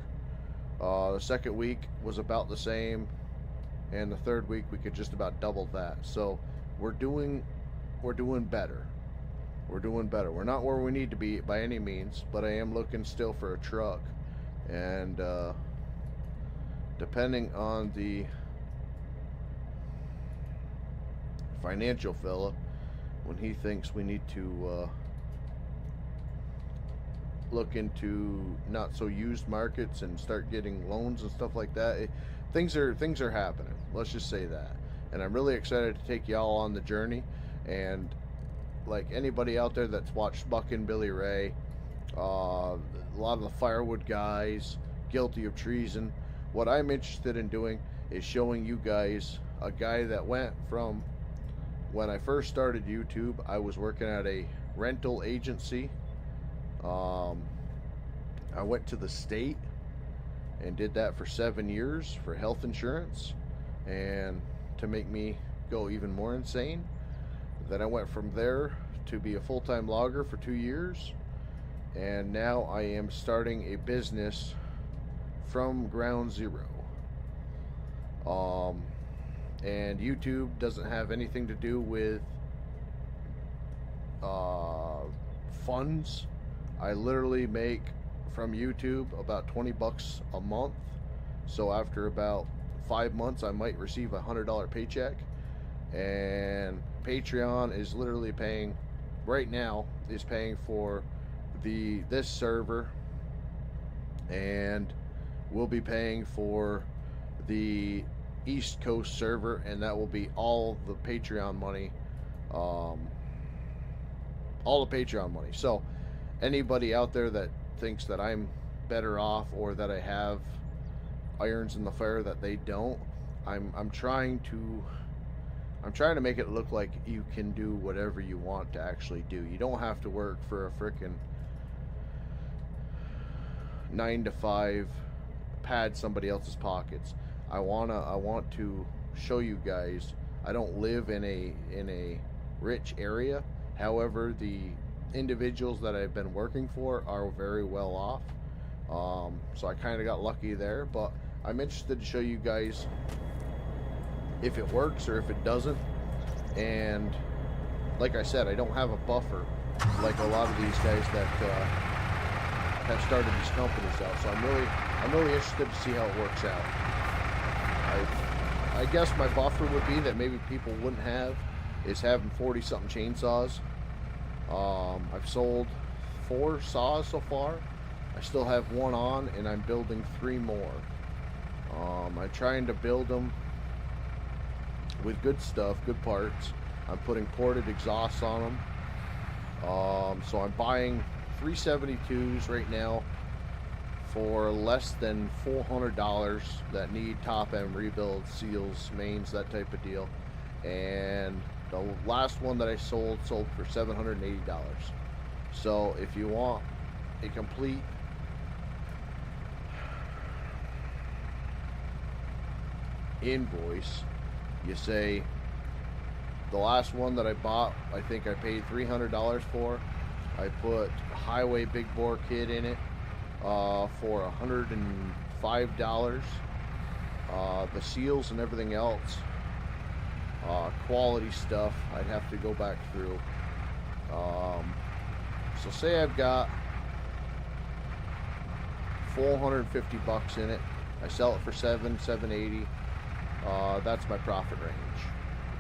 The second week was about the same, and the third week we could just about double that. So we're doing better. We're doing better. We're not where we need to be by any means, but I am looking still for a truck, and depending on the financial fella, when he thinks we need to look into not so used markets and start getting loans and stuff like that, things are happening. Let's just say that. And I'm really excited to take y'all on the journey. And like anybody out there that's watched Buck and Billy Ray, a lot of the firewood guys, Guilty of Treason, what I'm interested in doing is showing you guys a guy that went from, when I first started YouTube, I was working at a rental agency. I went to the state and did that for 7 years for health insurance, and to make me go even more insane, then I went from there to be a full-time logger for 2 years, and now I am starting a business from ground zero. And YouTube doesn't have anything to do with funds. I literally make from YouTube about 20 bucks a month. So after about 5 months, I might receive a $100 paycheck. And Patreon is literally paying, right now, is paying for this server, and we'll be paying for the East Coast server, and that will be all the Patreon money, all the Patreon money. So anybody out there that thinks that I'm better off or that I have irons in the fire that they don't, I'm trying to make it look like you can do whatever you want to actually do. You don't have to work for a frickin' 9 to 5, pad somebody else's pockets. I want to show you guys I don't live in a rich area. However, the individuals that I've been working for are very well off. So I kind of got lucky there, but I'm interested to show you guys if it works or if it doesn't. And like I said, I don't have a buffer like a lot of these guys that have started these companies out. So I'm really interested to see how it works out. I guess my buffer would be that maybe people wouldn't have is having 40 something chainsaws. I've sold 4 saws so far. I still have 1 on, and I'm building 3 more. I'm trying to build them with good stuff, good parts. I'm putting ported exhausts on them. So I'm buying 372s right now for less than $400 that need top end rebuilds, seals, mains, that type of deal. And the last one that I sold for $780. So if you want a complete invoice, you say the last one that I bought, I think I paid $300 for. I put a highway big bore kit in it for $105. The seals and everything else, quality stuff, I'd have to go back through. So say I've got 450 bucks in it. I sell it for $780. That's my profit range.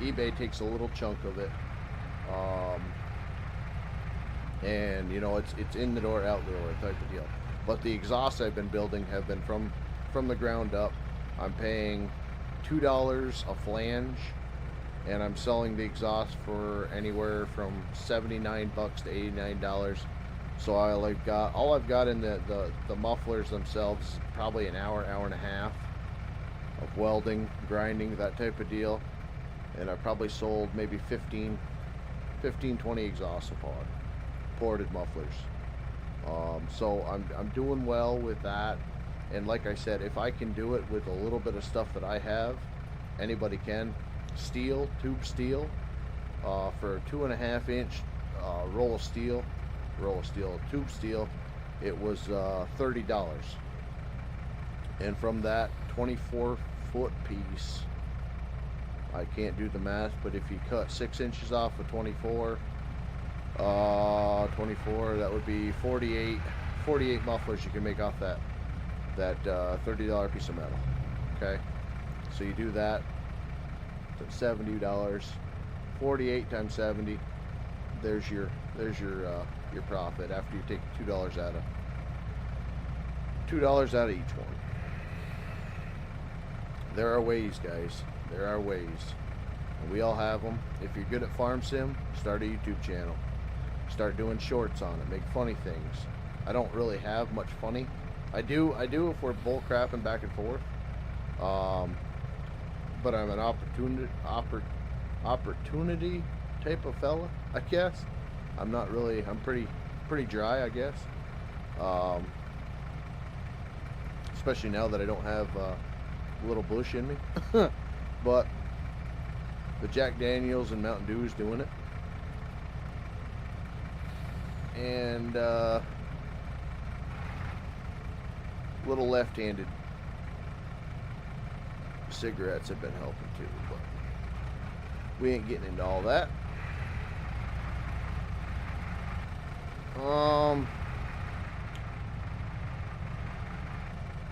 eBay takes a little chunk of it. And you know, it's in the door, out the door type of deal. But the exhausts I've been building have been from the ground up. I'm paying $2 a flange, and I'm selling the exhaust for anywhere from 79 bucks to $89. So all I've got in the mufflers themselves is probably an hour and a half of welding, grinding, that type of deal. And I probably sold maybe 15, 20 exhausts so far, ported mufflers. So I'm doing well with that. And like I said, if I can do it with a little bit of stuff that I have, anybody can. Steel, tube steel, for a 2.5 inch roll of steel, tube steel, it was $30. And from that 24-foot piece, I can't do the math, but if you cut 6 inches off of 24, that would be 48 mufflers you can make off that $30 piece of metal. Okay, so you do that, that's $70. 48 times 70, there's your profit after you take $2 out of each one. There are ways, guys. There are ways, and we all have them. If you're good at farm sim, start a YouTube channel. Start doing shorts on it. Make funny things. I don't really have much funny. I do if we're bull crapping back and forth. But I'm an opportunity type of fella, I guess. I'm pretty dry, I guess. Especially now that I don't have a little bush in me. But the Jack Daniels and Mountain Dew is doing it. And little left-handed cigarettes have been helping too, but we ain't getting into all that.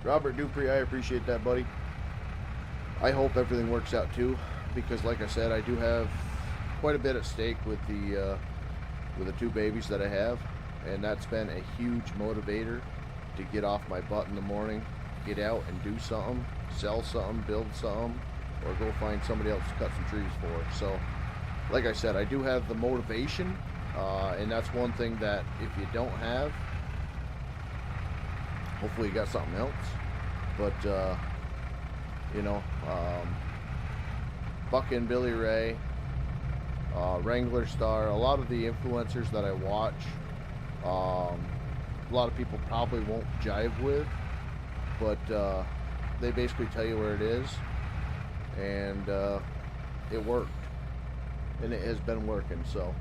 Robert Dupree, I appreciate that, buddy. I hope everything works out too, because like I said, I do have quite a bit at stake with the 2 babies that I have, and that's been a huge motivator to get off my butt in the morning, get out and do something, sell something, build something, or go find somebody else to cut some trees for. So, like I said, I do have the motivation, and that's one thing that if you don't have, hopefully you got something else. But you know, Buck and Billy Ray, Wrangler Star, a lot of the influencers that I watch, a lot of people probably won't jive with, but they basically tell you where it is, and it worked, and it has been working. So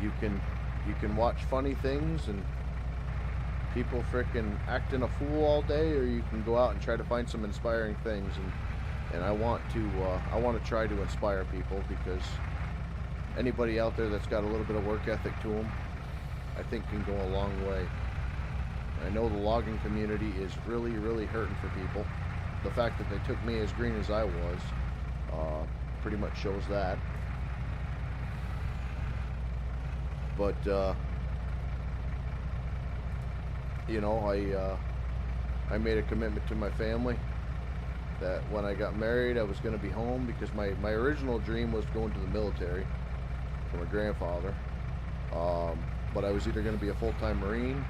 you can watch funny things and people frickin' acting a fool all day, or you can go out and try to find some inspiring things, and I want to try to inspire people, because anybody out there that's got a little bit of work ethic to them, I think can go a long way. I know the logging community is really, really hurting for people. The fact that they took me as green as I was pretty much shows that. But you know, I made a commitment to my family that when I got married, I was going to be home, because my original dream was going to the military for my grandfather. But I was either going to be a full-time Marine,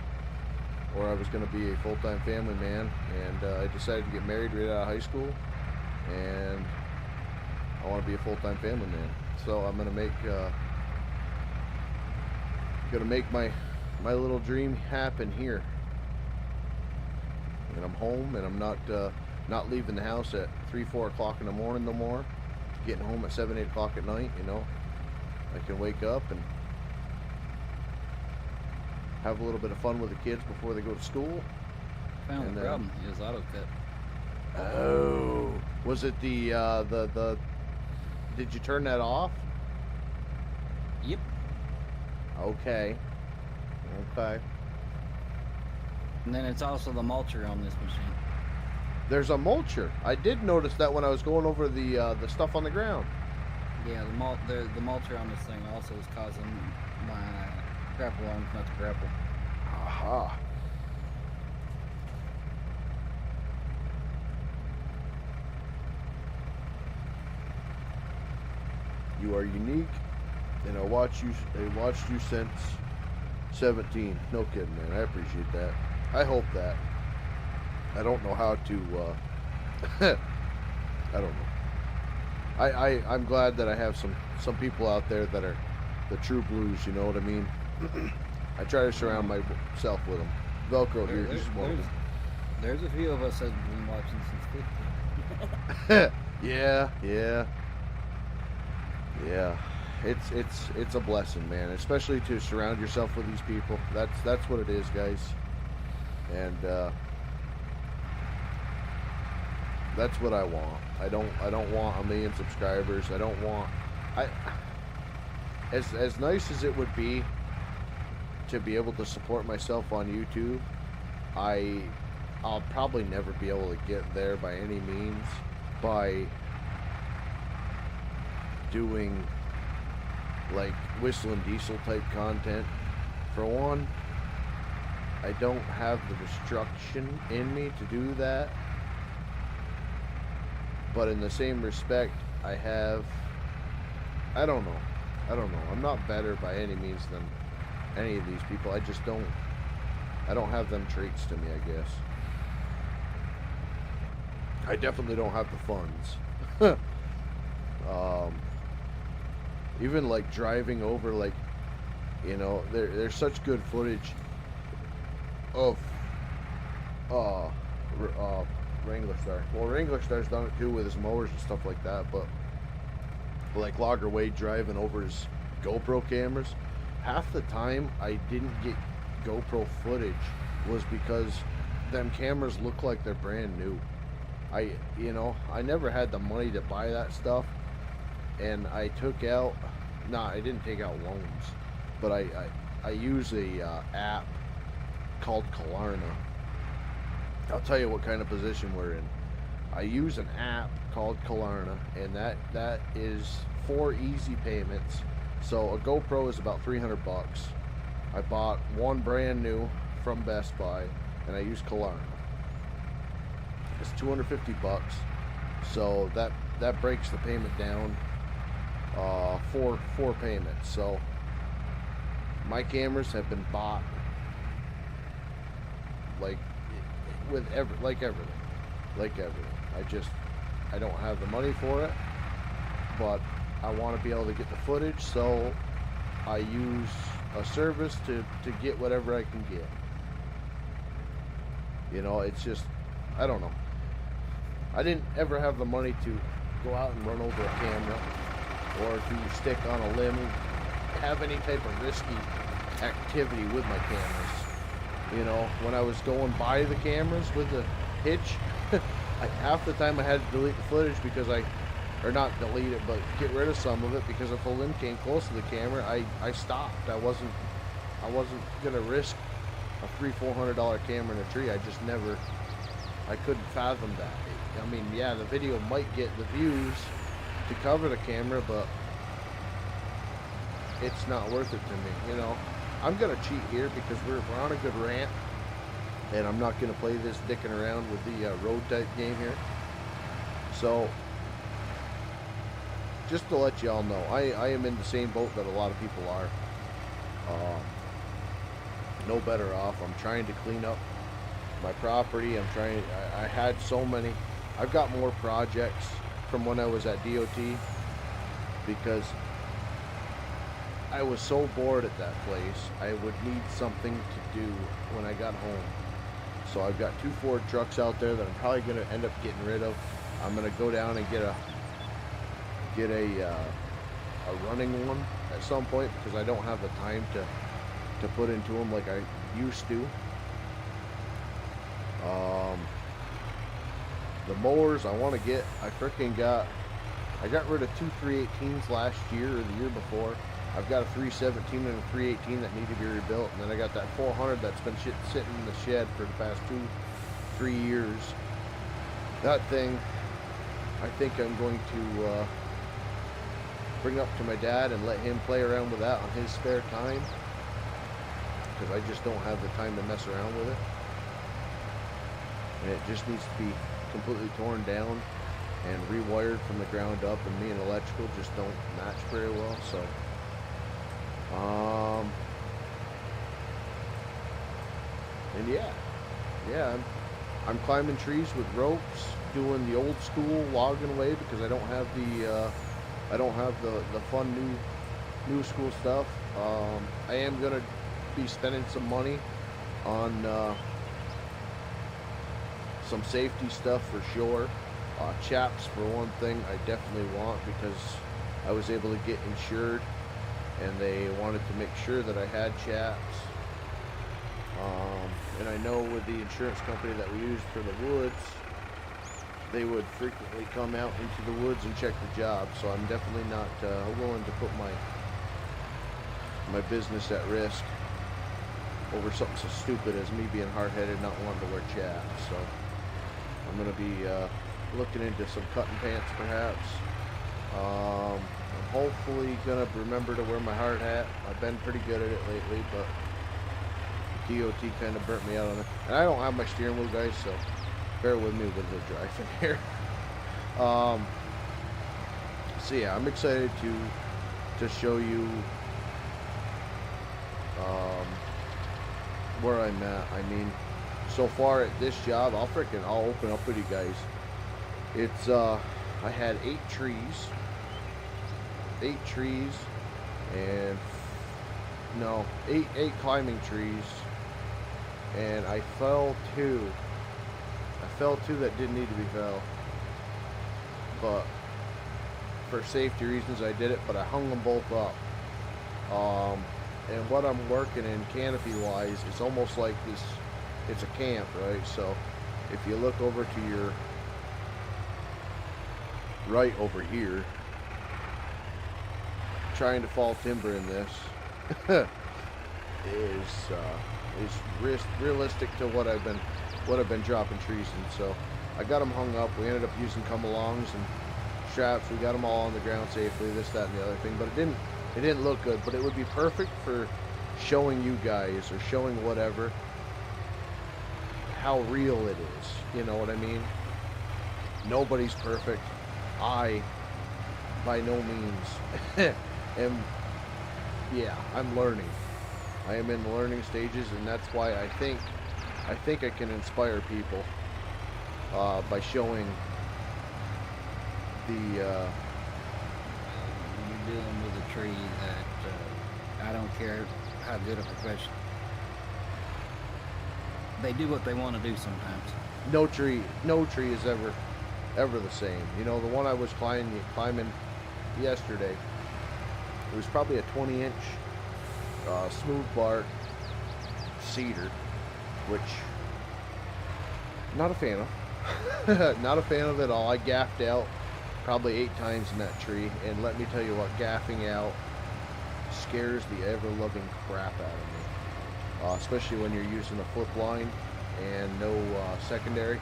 or I was going to be a full-time family man, and I decided to get married right out of high school, and I want to be a full-time family man. So I'm going to make my little dream happen here. And I'm home, and I'm not leaving the house at 3-4 o'clock in the morning no more. Getting home at 7-8 o'clock at night. You know, I can wake up and have a little bit of fun with the kids before they go to school. Found the problem. His auto cut. Oh, was it the? Did you turn that off? Yep. Okay. And then it's also the mulcher on this machine. There's a mulcher. I did notice that when I was going over the stuff on the ground. Yeah, the mulcher on this thing also is causing my grapple arms not to grapple. Aha. You are unique, and I watched you since 17. No kidding, man. I appreciate that. I hope that. I don't know how to. I don't know. I'm glad that I have some people out there that are the true blues. You know what I mean? I try to surround myself with them. Velcro here, just one of them. There's a few of us that have been watching since 15. Yeah. It's a blessing, man. Especially to surround yourself with these people. That's what it is, guys. And that's what I want. I don't want 1 million subscribers. I don't want. As nice as it would be to be able to support myself on YouTube, I'll probably never be able to get there by any means by doing like Whistling Diesel type content. For one, I don't have the destruction in me to do that, but in the same respect, I don't know, I'm not better by any means than any of these people. I don't have them traits to me, I guess. I definitely don't have the funds. Even like driving over, like, you know, there's such good footage of Wrangler Star. Well, Wrangler Star's done it too with his mowers and stuff like that, but like Logger Wade driving over his GoPro cameras, half the time I didn't GoPro footage was because them cameras look like they're brand new. I never had the money to buy that stuff, and I took out, I didn't take out loans, but I use a app called Klarna. I'll tell you what kind of position we're in. I use an app called Klarna, and that is 4 easy payments. So a GoPro is about 300 bucks. I bought one brand new from Best Buy, and I use Klarna. It's 250 bucks. So that breaks the payment down four payments. So my cameras have been bought like everything. I don't have the money for it, but I want to be able to get the footage, so I use a service to get whatever I can get. It's just, I don't know. I didn't ever have the money to go out and run over a camera or to stick on a limb, have any type of risky activity with my cameras. When I was going by the cameras with the hitch, half the time I had to delete the footage because or not delete it, but get rid of some of it, because if a limb came close to the camera, I stopped. I wasn't gonna risk a $300-400 camera in a tree. I couldn't fathom that. I mean, yeah, the video might get the views to cover the camera, but it's not worth it to me. I'm gonna cheat here because we're on a good rant, and I'm not gonna play this dicking around with the road type game here. So just to let y'all know, I am in the same boat that a lot of people are. No better off. I'm trying to clean up my property. I had so many. I've got more projects from when I was at DOT, because I was so bored at that place. I would need something to do when I got home. So I've got 2 Ford trucks out there that I'm probably going to end up getting rid of. I'm going to go down and get a running one at some point, because I don't have the time to put into them like I used to. The mowers I want to get, I got rid of 2 318s last year or the year before. I've got a 317 and a 318 that need to be rebuilt, and then I got that 400 that's been sitting in the shed for the past 2-3 years. That thing, I think I'm going to bring up to my dad and let him play around with that on his spare time, because I just don't have the time to mess around with it. And it just needs to be completely torn down and rewired from the ground up, and me and electrical just don't match very well. So and yeah, I'm climbing trees with ropes, doing the old school logging way, because I don't have the fun new school stuff. I am gonna be spending some money on some safety stuff for sure. Chaps for one thing, I definitely want, because I was able to get insured, and they wanted to make sure that I had chaps. And I know with the insurance company that we used for the woods, they would frequently come out into the woods and check the job. So I'm definitely not willing to put my business at risk over something so stupid as me being hard-headed, not wanting to wear chaps. So I'm going to be looking into some cutting pants, perhaps. I'm hopefully going to remember to wear my hard hat. I've been pretty good at it lately, but DOT kind of burnt me out on it. And I don't have my steering wheel, guys, so bear with me with the driving here. So yeah, I'm excited to show you where I'm at. I mean, so far at this job, I'll open up with you guys. It's I had 8 trees, and no, 8 climbing trees, and I fell 2. I fell 2 that didn't need to be fell, but for safety reasons I did it. But I hung them both up. And what I'm working in canopy wise, it's almost like this, it's a camp, right? So if you look over to your right over here, trying to fall timber in this is realistic to what I've been dropping trees in. So I got them hung up. We ended up using come-alongs and straps. We got them all on the ground safely, this, that, and the other thing. But it didn't look good. But it would be perfect for showing you guys or showing whatever how real it is. You know what I mean? Nobody's perfect. I, by no means, am. Yeah, I'm learning. I am in the learning stages, and that's why I think I can inspire people by showing the. You're dealing with a tree that I don't care how good a professional. They do what they want to do sometimes. No tree is ever the same. You know, the one I was climbing yesterday, it was probably a 20-inch smooth bark cedar, which not a fan of. Not a fan of at all. I gaffed out probably 8 times in that tree, and let me tell you what, gaffing out scares the ever-loving crap out of me, especially when you're using a flip line and no secondary.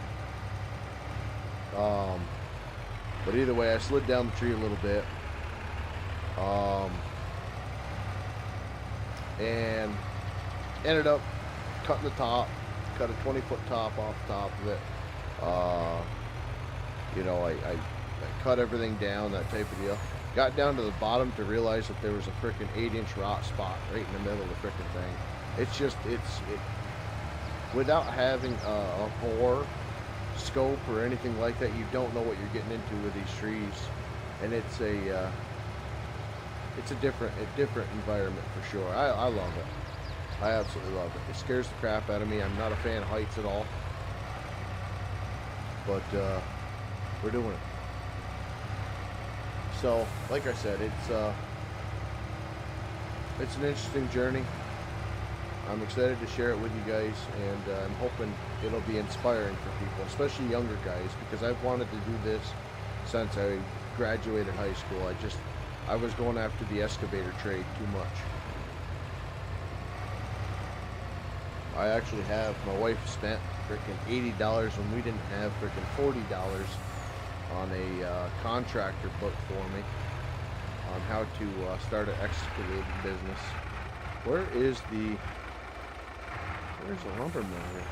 But either way, I slid down the tree a little bit, and ended up cutting the top, cut a 20-foot top off the top of it. You know, I cut everything down, that type of deal. Got down to the bottom to realize that there was a freaking 8-inch rot spot right in the middle of the freaking thing. It's just, without having a bore scope or anything like that, you don't know what you're getting into with these trees, and it's a different environment for sure. I love it. I absolutely love it. It scares the crap out of me. I'm not a fan of heights at all, but we're doing it. So, like I said, it's an interesting journey. I'm excited to share it with you guys, and I'm hoping it'll be inspiring for people, especially younger guys, because I've wanted to do this since I graduated high school. I was going after the excavator trade too much. I actually have, my wife spent freaking $80 when we didn't have freaking $40 on a contractor book for me on how to start an excavating business. Where's the lumber mill here?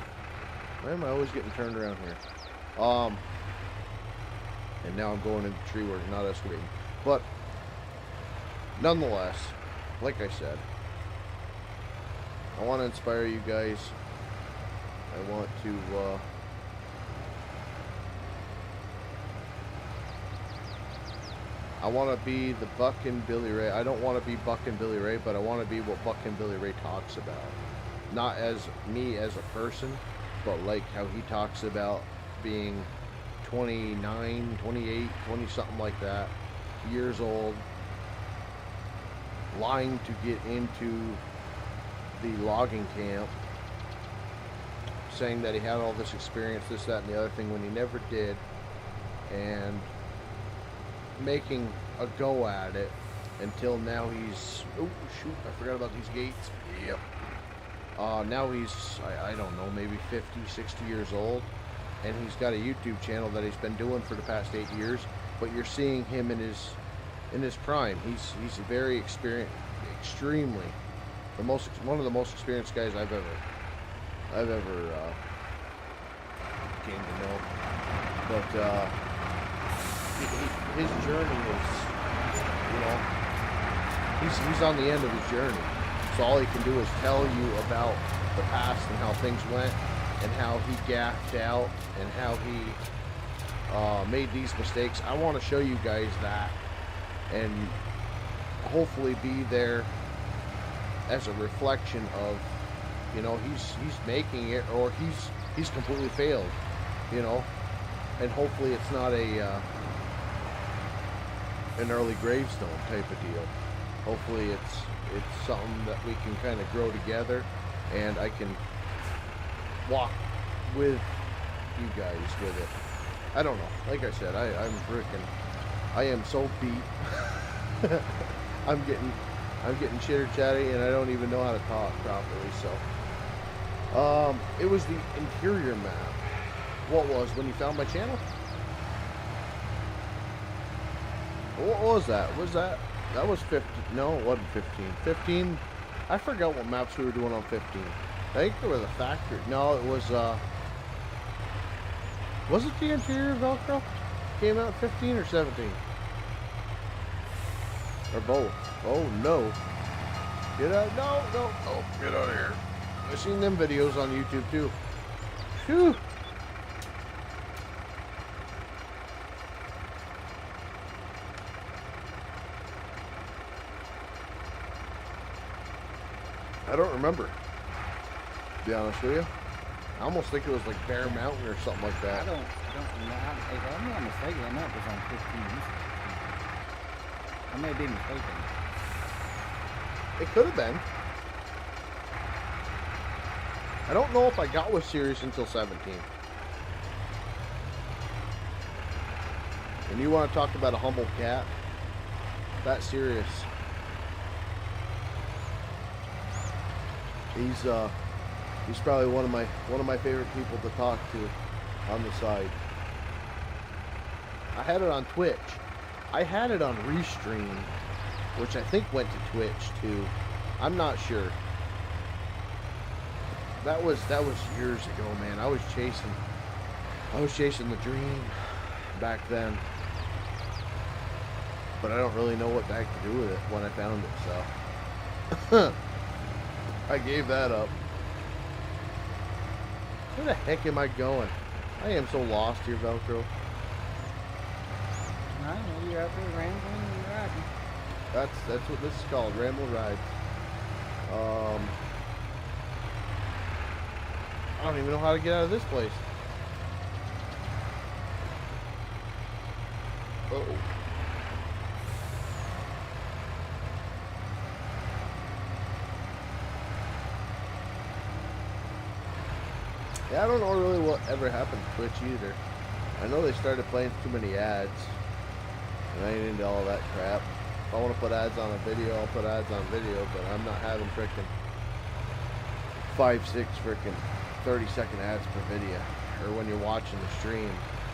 Why am I always getting turned around here? And now I'm going into tree work, not excavating. But nonetheless, like I said, I want to inspire you guys. I want to be the Buck and Billy Ray. I don't want to be Buck and Billy Ray, but I want to be what Buck and Billy Ray talks about. Not as me as a person, but like how he talks about being 29, 28, 20 something like that, years old, lying to get into the logging camp, saying that he had all this experience, this, that, and the other thing, when he never did, and making a go at it until now. He's, oh shoot, I forgot about these gates. Yep. Now he's, I don't know, maybe 50, 60 years old, and he's got a YouTube channel that he's been doing for the past 8 years, but you're seeing him in his prime. He's a very experienced, extremely, one of the most experienced guys I've ever came to know. But his journey is, you know, he's on the end of his journey. So all he can do is tell you about the past and how things went, and how he gaffed out, and how he made these mistakes. I want to show you guys that, and hopefully be there as a reflection of, you know, he's making it, or he's completely failed, you know, and hopefully it's not an early gravestone type of deal. hopefully it's something that we can kind of grow together, and I can walk with you guys with it. I don't know. Like I said, I am so beat. I'm getting chitter chatty, and I don't even know how to talk properly. So, it was the interior map. What was when you found my channel? What was that? That was 15? No, it wasn't 15. 15. I forgot what maps we were doing on 15. I think there was a factory. No, it was it the interior Velcro? Came out 15 or 17? Or both? Oh no. Get out. No. Oh, get out of here. I've seen them videos on YouTube too. Phew. I don't remember, to be honest with you. I almost think it was like Bear Mountain or something like that. I don't know. If I'm not mistaken, I know it was on 15. I may be mistaken. It could have been. I don't know if I got with Sirius until 17. And you want to talk about a humble cat? That's Sirius. He's probably one of my favorite people to talk to on the side. I had it on Twitch. I had it on Restream, which I think went to Twitch too. I'm not sure. That was years ago, man. I was chasing the dream back then. But I don't really know what the heck to do with it when I found it, so I gave that up. Where the heck am I going? I am so lost here, Velcro. I know you're out there rambling and riding. That's what this is called, ramble rides. I don't even know how to get out of this place. Uh-oh. Yeah, I don't know really what ever happened to Twitch either. I know they started playing too many ads, and I ain't into all that crap. If I want to put ads on a video, I'll put ads on video, but I'm not having frickin' 5, 6 frickin' 30-second ads per video, or when you're watching the stream.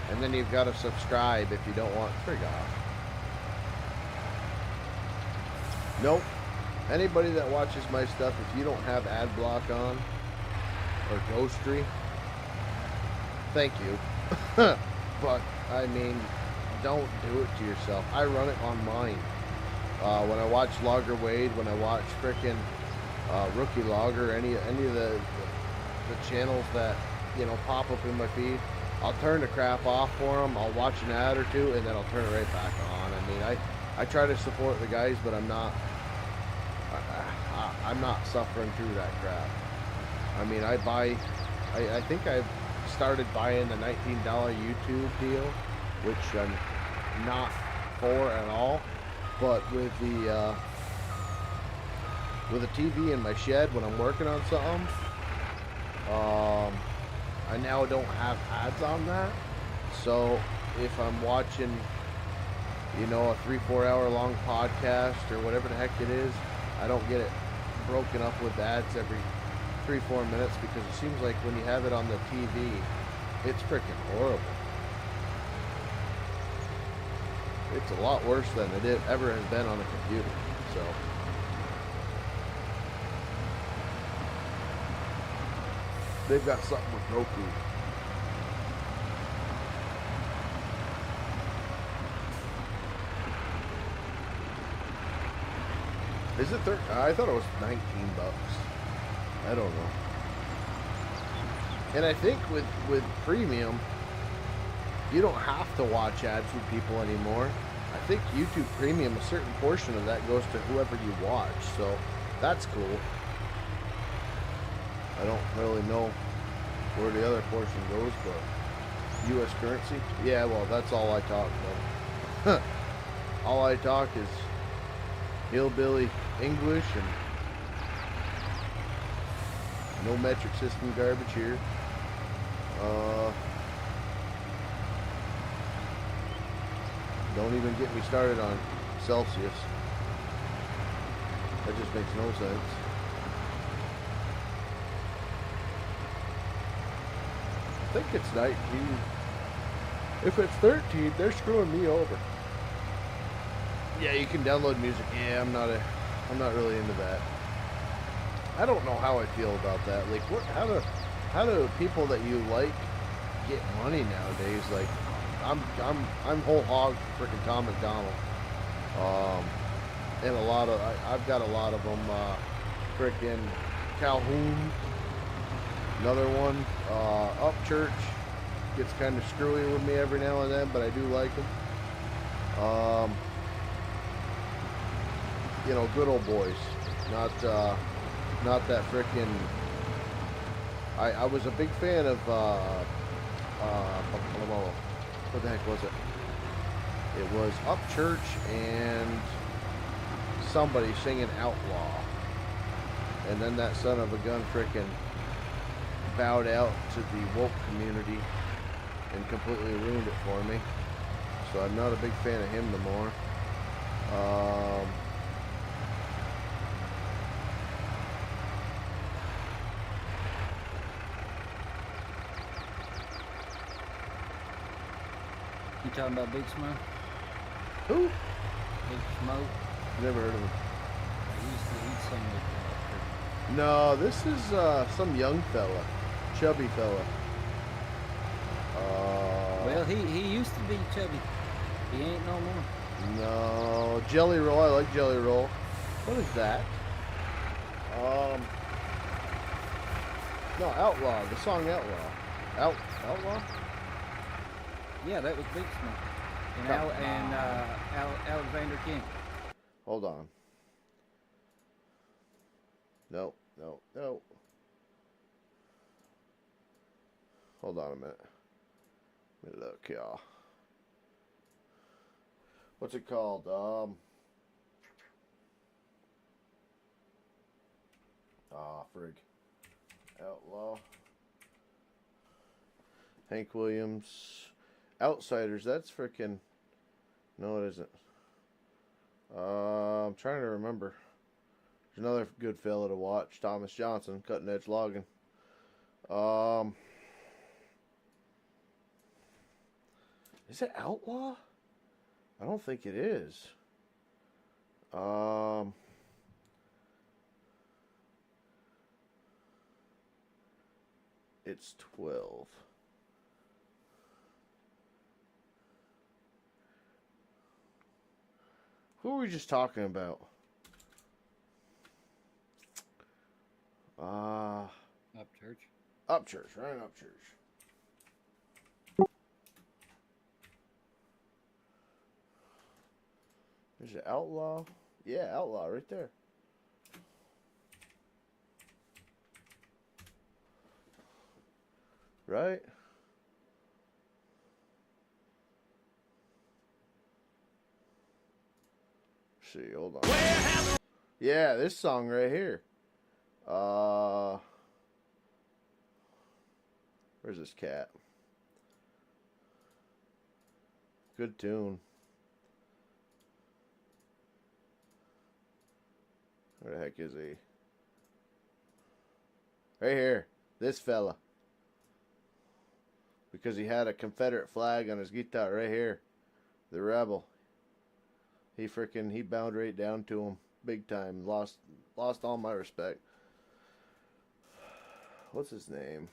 And then you've got to subscribe if you don't want frig off. Nope. Anybody that watches my stuff, if you don't have ad block on, or Ghostry, thank you. But, I mean, don't do it to yourself. I run it on mine. When I watch Logger Wade, when I watch frickin' Rookie Logger, any of the channels that, you know, pop up in my feed, I'll turn the crap off for them. I'll watch an ad or two, and then I'll turn it right back on. I mean, I try to support the guys, but I'm not suffering through that crap. I mean, I think I've started buying the $19 YouTube deal, which I'm not for at all. But with the TV in my shed when I'm working on something, I now don't have ads on that. So if I'm watching, you know, a 3-4 hour long podcast or whatever the heck it is, I don't get it broken up with ads every 3-4 minutes, because it seems like when you have it on the TV, it's freaking horrible. It's a lot worse than it ever has been on a computer. So they've got something with Roku. Is it 30? I thought it was $19. I don't know. And I think with premium, you don't have to watch ads with people anymore. I think YouTube Premium, a certain portion of that goes to whoever you watch, so that's cool. I don't really know where the other portion goes, but U.S. currency? Yeah, well, that's all I talk about. All I talk is hillbilly English and no metric system garbage here. Don't even get me started on Celsius. That just makes no sense. I think it's 19. If it's 13, they're screwing me over. Yeah, you can download music. Yeah, I'm not really into that. I don't know how I feel about that. Like, how do people that you like get money nowadays? Like, I'm whole hog freaking Tom McDonald. And I've got a lot of them. Freaking Calhoun, another one. Upchurch gets kind of screwy with me every now and then, but I do like them. You know, good old boys. Not that freaking. I was a big fan of. What the heck was it? It was Upchurch and somebody singing Outlaw, and then that son of a gun frickin' bowed out to the woke community and completely ruined it for me. So I'm not a big fan of him no more. You talking about Big Smoke? Who? Big Smoke? Never heard of him. He'd sing with No, this is some young fella, chubby fella. well, he used to be chubby. He ain't no more. No, Jelly Roll. I like Jelly Roll. What is that? No, Outlaw. The song Outlaw. Outlaw? Yeah, that was Big Smoke. And, Alexander King. Hold on. No. Hold on a minute. Let me look, y'all. What's it called? Frig. Outlaw. Hank Williams. Outsiders. That's freaking. No, it isn't. I'm trying to remember. There's another good fella to watch. Thomas Johnson, Cutting Edge Logging. Is it Outlaw? I don't think it is. It's 12. Who were we just talking about? Upchurch. Upchurch, Ryan Upchurch. There's an Outlaw. Yeah, Outlaw right there. Right? See, hold on. Yeah, this song right here. Where's this cat? Good tune. Where the heck is he? Right here. This fella. Because he had a Confederate flag on his guitar right here. The Rebel. He bowed right down to him. Big time. Lost all my respect. What's his name?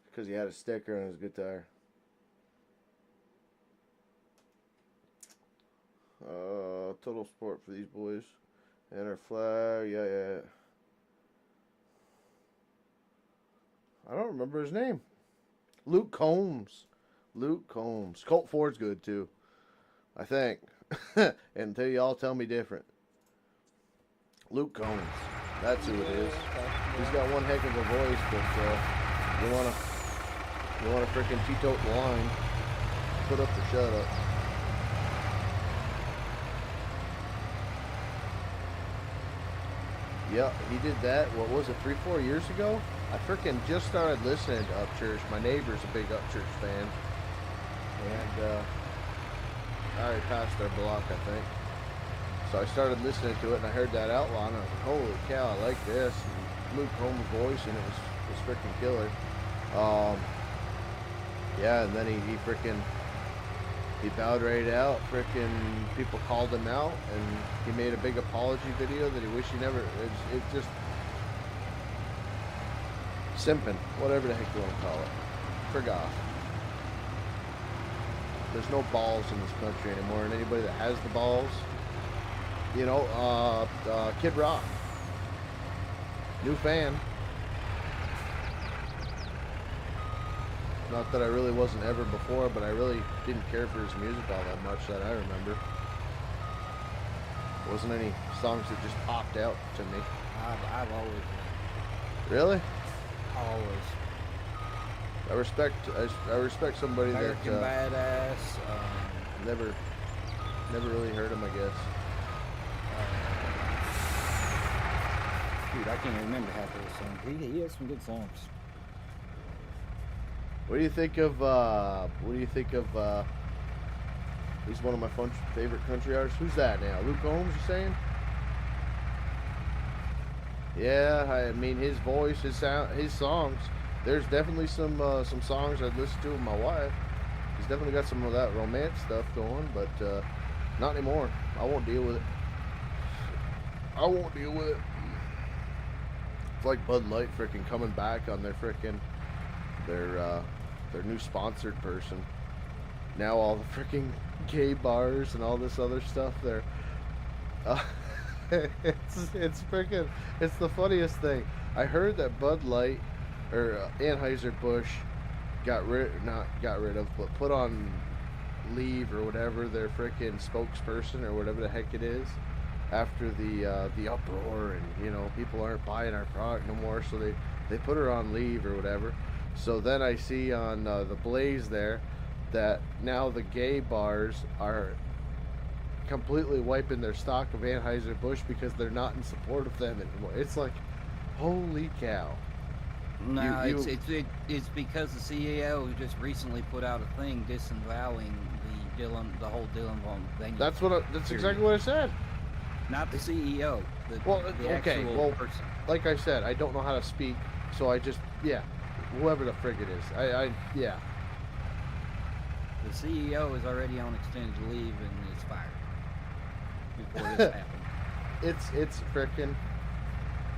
Because he had a sticker on his guitar. Total support for these boys. And our flag. Yeah. I don't remember his name. Luke Combs. Colt Ford's good too, I think. Until y'all tell me different. Luke Combs. That's who it is. He's got one heck of a voice, but you wanna freaking teetote the line. Put up or shut up. Yeah, he did that. What was it, 3, 4 years ago? I freaking just started listening to Upchurch. My neighbor's a big Upchurch fan, and I already passed their block, I think. So I started listening to it, and I heard that Outlaw, and I was like, "Holy cow, I like this!" And Luke Combs' voice, and it was freaking killer. Yeah, and then he bowed right out. Freaking people called him out, and he made a big apology video that he wished he never. It just simping, whatever the heck you want to call it. Forgot. There's no balls in this country anymore, and anybody that has the balls, Kid Rock, new fan. Not that I really wasn't ever before, but I really didn't care for his music all that much that I remember. There wasn't any songs that just popped out to me. I've always Really? always I respect somebody American that Badass. never really heard him, I guess. Dude, I can't remember half of his songs. He has some good songs. What do you think of he's one of my favorite country artists. Who's that now? Luke Combs, you saying? Yeah, I mean his voice, his sound, his songs. There's definitely some songs I'd listen to with my wife. He's definitely got some of that romance stuff going, but not anymore. I won't deal with it. It's like Bud Light freaking coming back on their new sponsored person. Now all the freaking gay bars and all this other stuff there. It's the funniest thing. I heard that Bud Light or Anheuser-Busch but put on leave or whatever their freaking spokesperson or whatever the heck it is after the uproar, and people aren't buying our product no more, so they put her on leave or whatever. So then I see on the Blaze there that now the gay bars are completely wiping their stock of Anheuser-Busch because they're not in support of them anymore. It's like, holy cow. No, it's because the CEO just recently put out a thing disavowing the whole Dylan thing. That's exactly what I said. Not the CEO. The actual person. Like I said, I don't know how to speak, so I just whoever the frig it is. Yeah. The CEO is already on extended leave and is fired before this happened.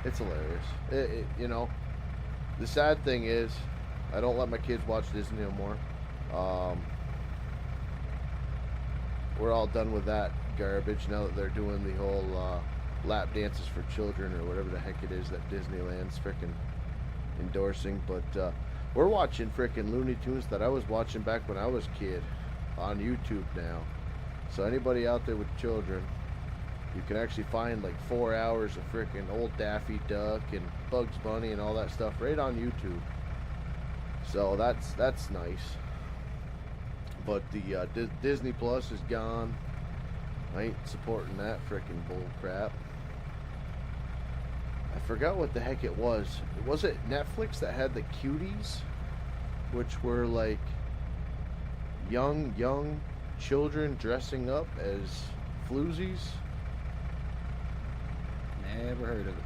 It's hilarious. The sad thing is, I don't let my kids watch Disney no more. We're all done with that garbage now that they're doing the whole lap dances for children or whatever the heck it is that Disneyland's freaking endorsing. But we're watching freaking Looney Tunes that I was watching back when I was a kid on YouTube now. So anybody out there with children, you can actually find like 4 hours of freaking old Daffy Duck and Bugs Bunny and all that stuff right on YouTube. So that's nice. But the Disney Plus is gone. I ain't supporting that freaking bull crap. I forgot what the heck it was. Was it Netflix that had the Cuties, which were like young children dressing up as floozies? Never heard of it.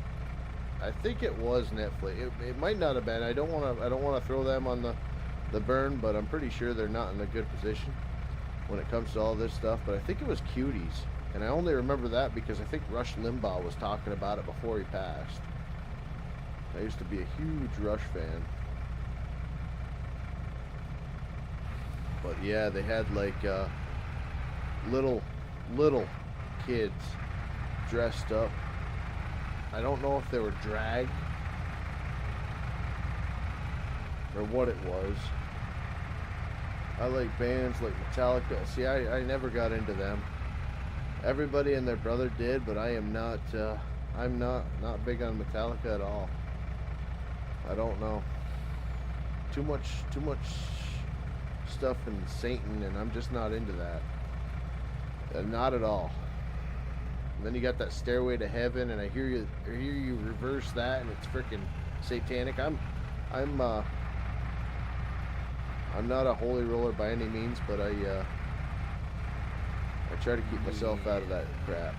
I think it was Netflix. It might not have been. I don't want to throw them on the burn, but I'm pretty sure they're not in a good position when it comes to all this stuff. But I think it was Cuties, and I only remember that because I think Rush Limbaugh was talking about it before he passed. I used to be a huge Rush fan. But yeah, they had like little kids dressed up. I don't know if they were drag or what it was. I like bands like Metallica. See, I never got into them. Everybody and their brother did, but I am not. I'm not big on Metallica at all. I don't know. Too much stuff in Satan, and I'm just not into that. Not at all. And then you got that Stairway to Heaven, and I hear you reverse that, and it's freaking satanic. I'm not a holy roller by any means, but I try to keep myself out of that crap.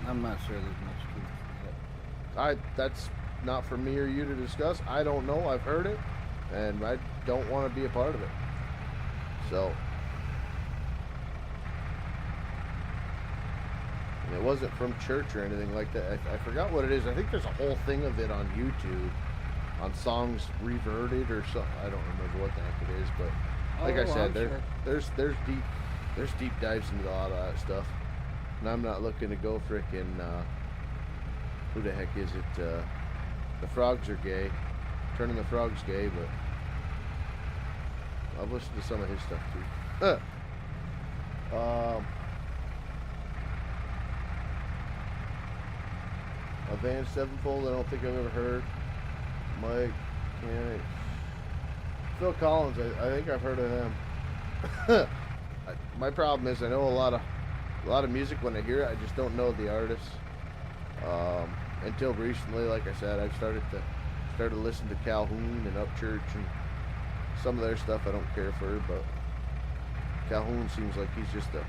I'm not sure there's much truth to that. That's not for me or you to discuss. I don't know. I've heard it, and I don't want to be a part of it. So, and it wasn't from church or anything like that. I forgot what it is. I think there's a whole thing of it on YouTube, on songs reverted or something. I don't remember what the heck it is, but like I said, there's deep dives into a lot of that stuff, and I'm not looking to go frickin' who the heck is it? The Frogs are gay, turning the Frogs gay, but I've listened to some of his stuff too. Avenged Sevenfold, I don't think I've ever heard. Mike, Phil Collins, I think I've heard of him. My problem is I know a lot of music. When I hear it, I just don't know the artists. Until recently, like I said, I've started to listen to Calhoun and Upchurch, and some of their stuff I don't care for, but Calhoun seems like he's just a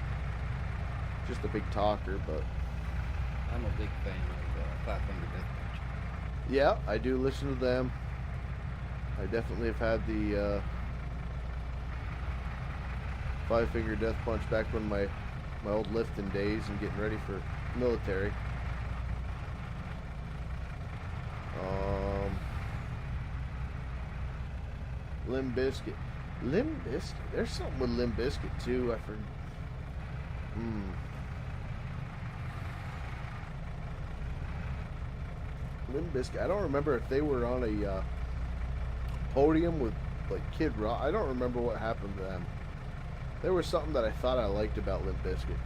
big talker. But I'm a big fan of Five Finger Death Punch. Yeah, I do listen to them. I definitely have had the Five Finger Death Punch back when my old lifting days and getting ready for military. Limp Bizkit. There's something with Limp Bizkit too. I forgot. Limp Bizkit. I don't remember if they were on a podium with like Kid Rock. I don't remember what happened to them. There was something that I thought I liked about Limp Bizkit.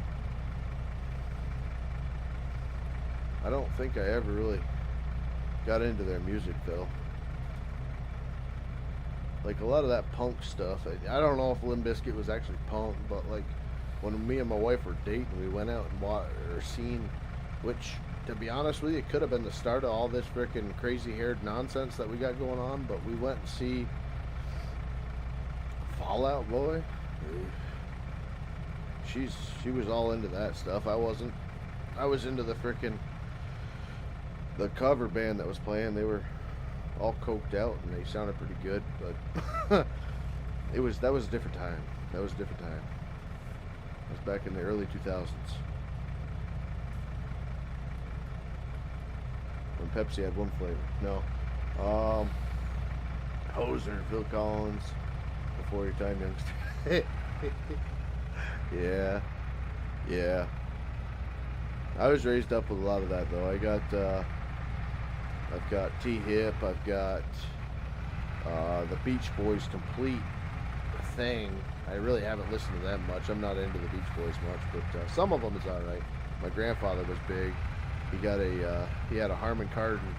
I don't think I ever really got into their music though. Like a lot of that punk stuff. I don't know if Limp Bizkit was actually punk, but like when me and my wife were dating, we went out and watched or seen, which to be honest with you, it could have been the start of all this freaking crazy-haired nonsense that we got going on. But we went and see Fall Out Boy. She was all into that stuff. I wasn't. I was into the cover band that was playing. They were all coked out and they sounded pretty good, but that was a different time. That was a different time. It was back in the early 2000s when Pepsi had one flavor. No, Hoser, Phil Collins, Before Your Time, Youngster. yeah. I was raised up with a lot of that though. I've got T-Hip, I've got the Beach Boys Complete thing. I really haven't listened to them much. I'm not into the Beach Boys much, but some of them is alright. My grandfather was big. He had a Harman Kardon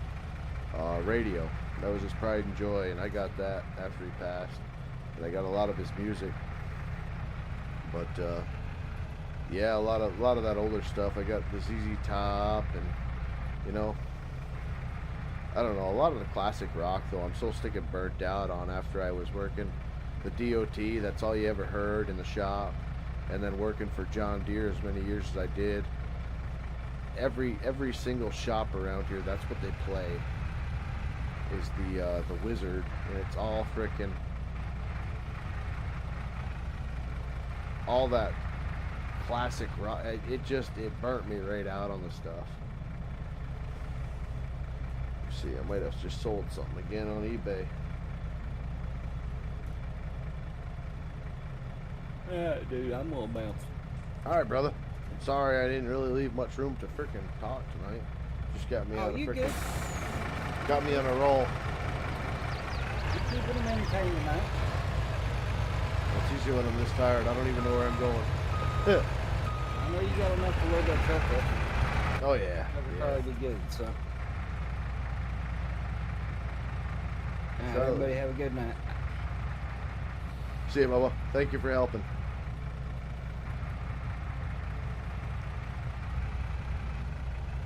radio. That was his pride and joy, and I got that after he passed. And I got a lot of his music. But yeah, a lot of that older stuff. I got the ZZ Top, and I don't know, a lot of the classic rock though I'm so sticking burnt out on after I was working the DOT. That's all you ever heard in the shop, and then working for John Deere as many years as I did. Every single shop around here, that's what they play, is the Wizard, and it's all frickin' all that classic rock. It burnt me right out on the stuff. See, I might have just sold something again on eBay. Yeah, dude, I'm gonna bounce. Alright, brother. I'm sorry I didn't really leave much room to frickin' talk tonight. Just got me on a frickin'. Got me on a roll. You keeping them entertained tonight? It's usually when I'm this tired, I don't even know where I'm going. I know you got enough to load that truck up. Oh yeah. That'll probably be good, so. Alright, everybody have a good night. See you, Bubba. Thank you for helping.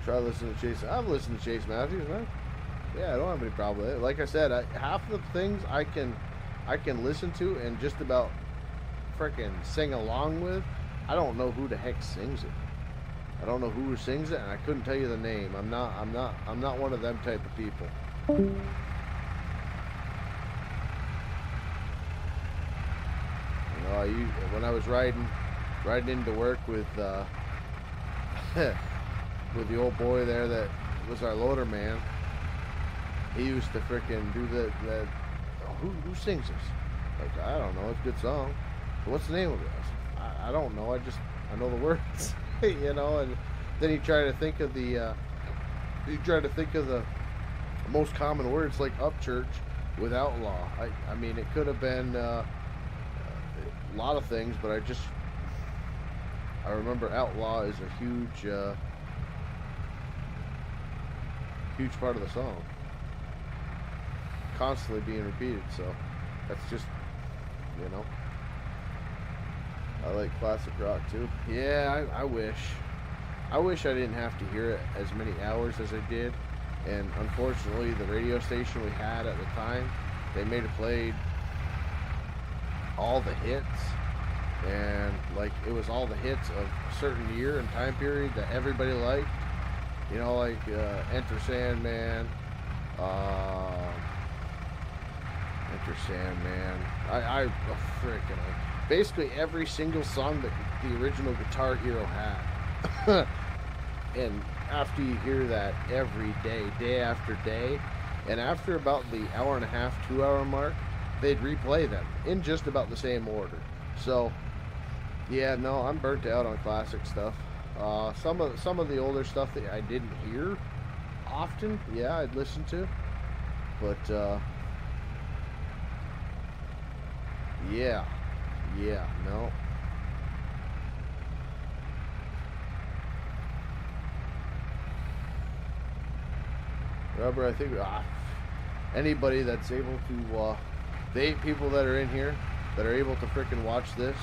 Try listening to Chase. I've listened to Chase Matthews, man. Yeah, I don't have any problem with it. Like I said, half the things I can listen to and just about freaking sing along with. I don't know who the heck sings it. I don't know who sings it, and I couldn't tell you the name. I'm not one of them type of people. You know, when I was riding into work with with the old boy there that was our loader man, he used to frickin' do that. Who sings this? Like, I don't know. It's a good song. But what's the name of it? I don't know. I know the words. You know, and then he tried to think of the most common words, like Upchurch with outlaw. I mean, it could have been a lot of things, but I remember outlaw is a huge part of the song, constantly being repeated. So that's just, you know. I like classic rock too. Yeah, I wish I didn't have to hear it as many hours as I did. And unfortunately, the radio station we had at the time, they made it played all the hits, and like it was all the hits of a certain year and time period that everybody liked. You know, like Enter Sandman. I freaking basically every single song that the original Guitar Hero had. And after you hear that every day after day, and after about the hour and a half, 2 hour mark, they'd replay them in just about the same order. So yeah, no, I'm burnt out on classic stuff. Some of the older stuff that I didn't hear often, yeah, I'd listen to, but yeah, no. Rubber, I think anybody that's able to, the 8 people that are in here that are able to frickin' watch this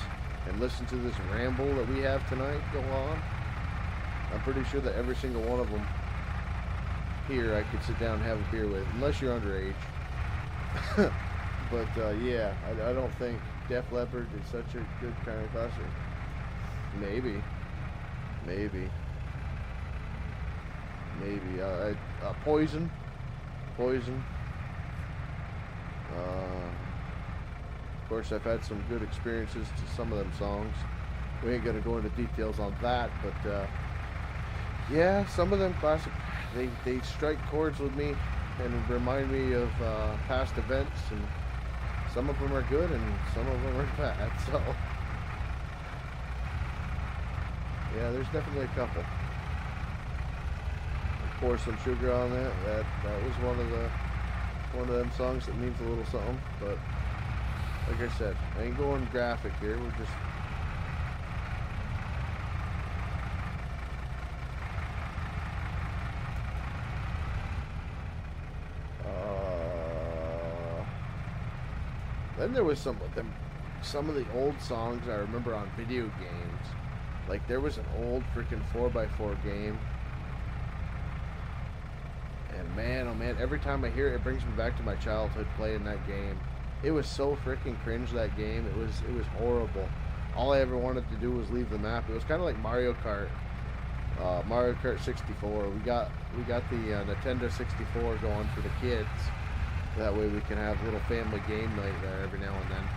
and listen to this ramble that we have tonight go on, I'm pretty sure that every single one of them here I could sit down and have a beer with, unless you're underage. But yeah, I don't think Def Leppard is such a good kind of classic. Maybe. Poison. Of course, I've had some good experiences to some of them songs. We ain't gonna go into details on that, but yeah, some of them classic, they strike chords with me and remind me of past events, and some of them are good and some of them are bad. So yeah, there's definitely a couple. Pour some sugar on that. That was one of them songs that means a little something. But like I said, I ain't going graphic here. We're just then there was some of the old songs I remember on video games. Like there was an old freaking 4x4 game. And man, oh man, every time I hear it, it brings me back to my childhood playing that game. It was so freaking cringe, that game. It was horrible. All I ever wanted to do was leave the map. It was kind of like Mario Kart 64. We got the Nintendo 64 going for the kids. That way we can have a little family game night there every now and then.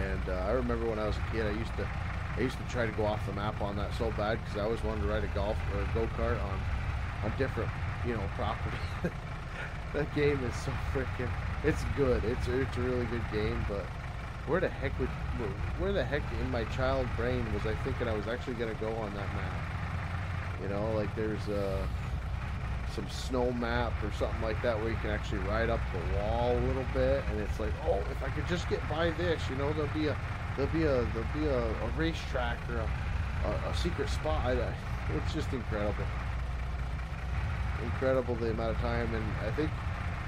And I remember when I was a kid, I used to try to go off the map on that so bad, because I always wanted to ride a golf or a go-kart on different, you know, property. That game is so freaking, it's good. It's a really good game, but where the heck in my child brain was I thinking I was actually going to go on that map? You know, like there's some snow map or something like that where you can actually ride up the wall a little bit, and it's like, oh, if I could just get by this, you know, there'll be a racetrack or a secret spot. It's just incredible the amount of time. And I think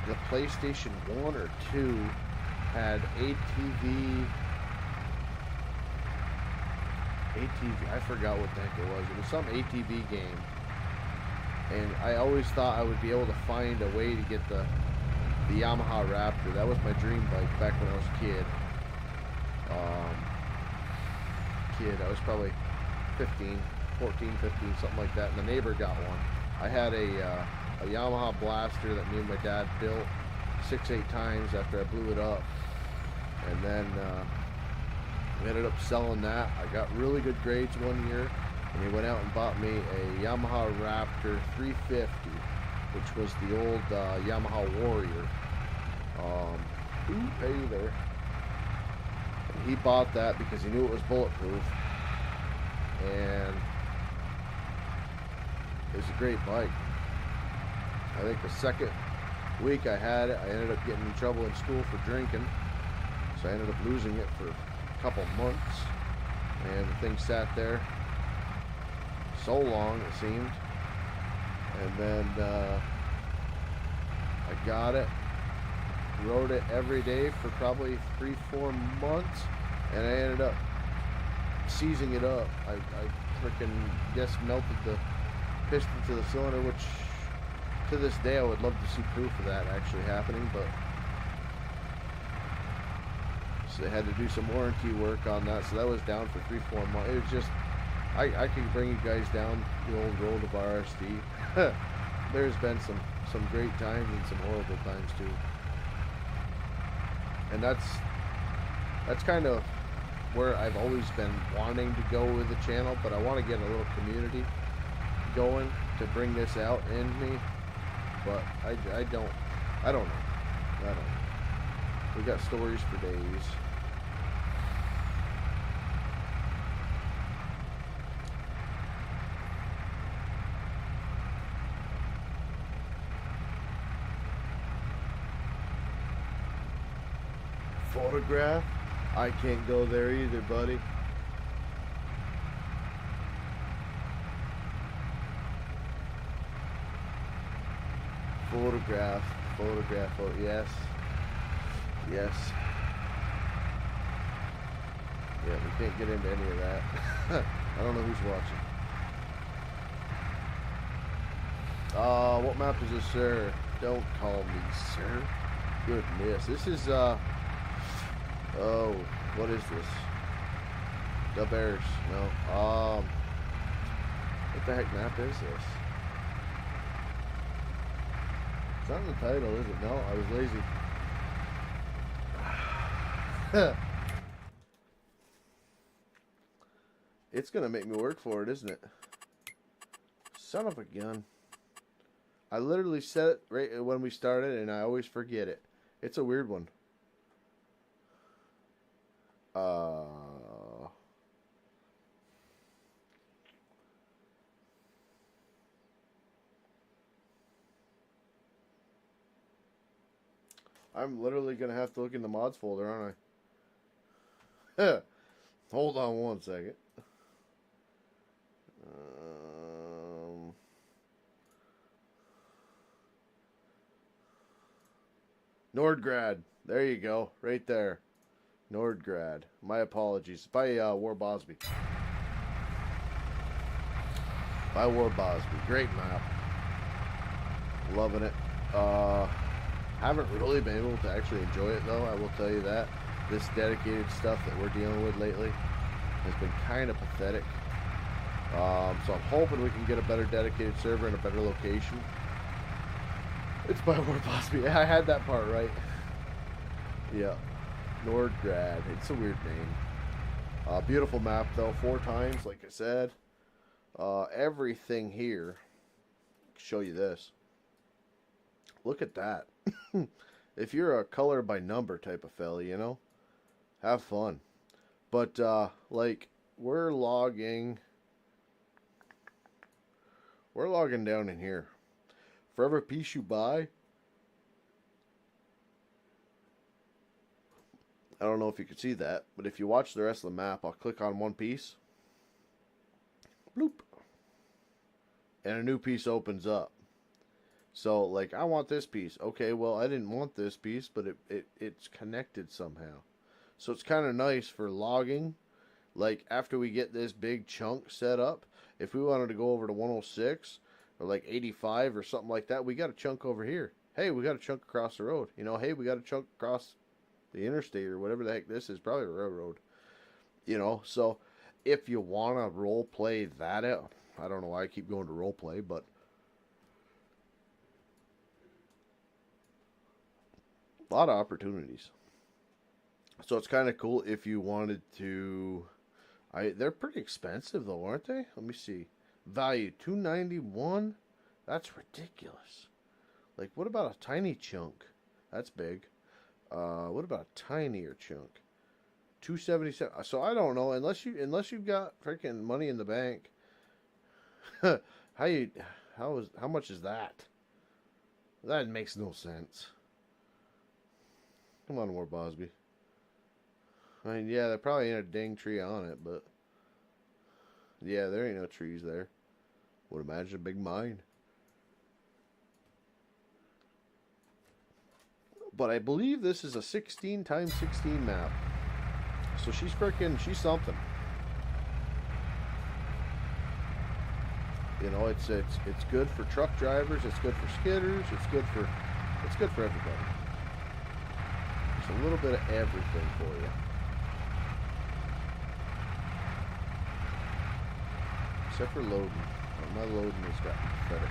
the PlayStation 1 or 2 had ATV, I forgot what the heck it was. It was some ATV game, And I always thought I would be able to find a way to get the Yamaha Raptor. That was my dream bike back when I was a kid. I was probably 15, 14, 15, something like that. And the neighbor got one. I had a Yamaha Blaster that me and my dad built 6-8 times after I blew it up. And then we ended up selling that. I got really good grades one year, and he went out and bought me a Yamaha Raptor 350, which was the old Yamaha Warrior. Hey there. And he bought that because he knew it was bulletproof, and it was a great bike. I think the second week I had it, I ended up getting in trouble in school for drinking, so I ended up losing it for a couple months, and the thing sat there so long, it seemed. And then I got it, rode it every day for probably 3-4 months, and I ended up seizing it up. I freaking guess melted the piston to the cylinder, which to this day I would love to see proof of that actually happening, but so they had to do some warranty work on that, so that was down for 3-4 months. It was just, I could bring you guys down the old road of RSD. There's been some great times and some horrible times too. And that's kind of where I've always been wanting to go with the channel, but I want to get a little community going to bring this out in me. But I don't know. We got stories for days. Photograph? I can't go there either, buddy. Photograph, oh, yes. Yeah, we can't get into any of that. I don't know who's watching. What map is this, sir? Don't call me sir. Goodness, this is, oh, what is this? The Bears, no, what the heck map is this? It's not in the title, is it? No, I was lazy. It's gonna make me work for it, isn't it? Son of a gun. I literally said it right when we started, and I always forget it. It's a weird one. I'm literally gonna have to look in the mods folder, aren't I? Hold on one second. Nordgrad. There you go. Right there. Nordgrad. My apologies. By War Bosby. By War Bosby. Great map. Loving it. Haven't really been able to actually enjoy it though, I will tell you that. This dedicated stuff that we're dealing with lately has been kind of pathetic. So I'm hoping we can get a better dedicated server in a better location. It's by War Bosby. I had that part right. Yeah. Nordgrad. It's a weird name. Beautiful map though. 4 times, like I said. Everything here. Show you this. Look at that. If you're a color by number type of fella, you know, have fun. But like we're logging down in here. For every piece you buy, I don't know if you can see that, but if you watch the rest of the map, I'll click on one piece. Bloop. And a new piece opens up. So, like, I want this piece. Okay, well, I didn't want this piece, but it's connected somehow. So it's kind of nice for logging. Like, after we get this big chunk set up, if we wanted to go over to 106, or like 85 or something like that. We got a chunk over here. Hey, we got a chunk across the road. You know, hey, we got a chunk across the interstate or whatever the heck this is, probably a railroad. You know, so if you want to role play that out, I don't know why I keep going to role play, but a lot of opportunities. So it's kind of cool if you wanted to. They're pretty expensive though, aren't they? Let me see. Value $291. That's ridiculous. Like, what about a tiny chunk? That's big. What about a tinier chunk? $277. So I don't know, unless you've got freaking money in the bank. How much is that? That makes no sense. Come on, War Bosby. I mean, yeah, there probably ain't a dang tree on it, but yeah, there ain't no trees there. Would imagine a big mine. But I believe this is a 16 x 16 map. So she's something. You know, it's good for truck drivers, it's good for skidders, it's good for everybody. There's a little bit of everything for you. Except for loading. My loading has gotten better.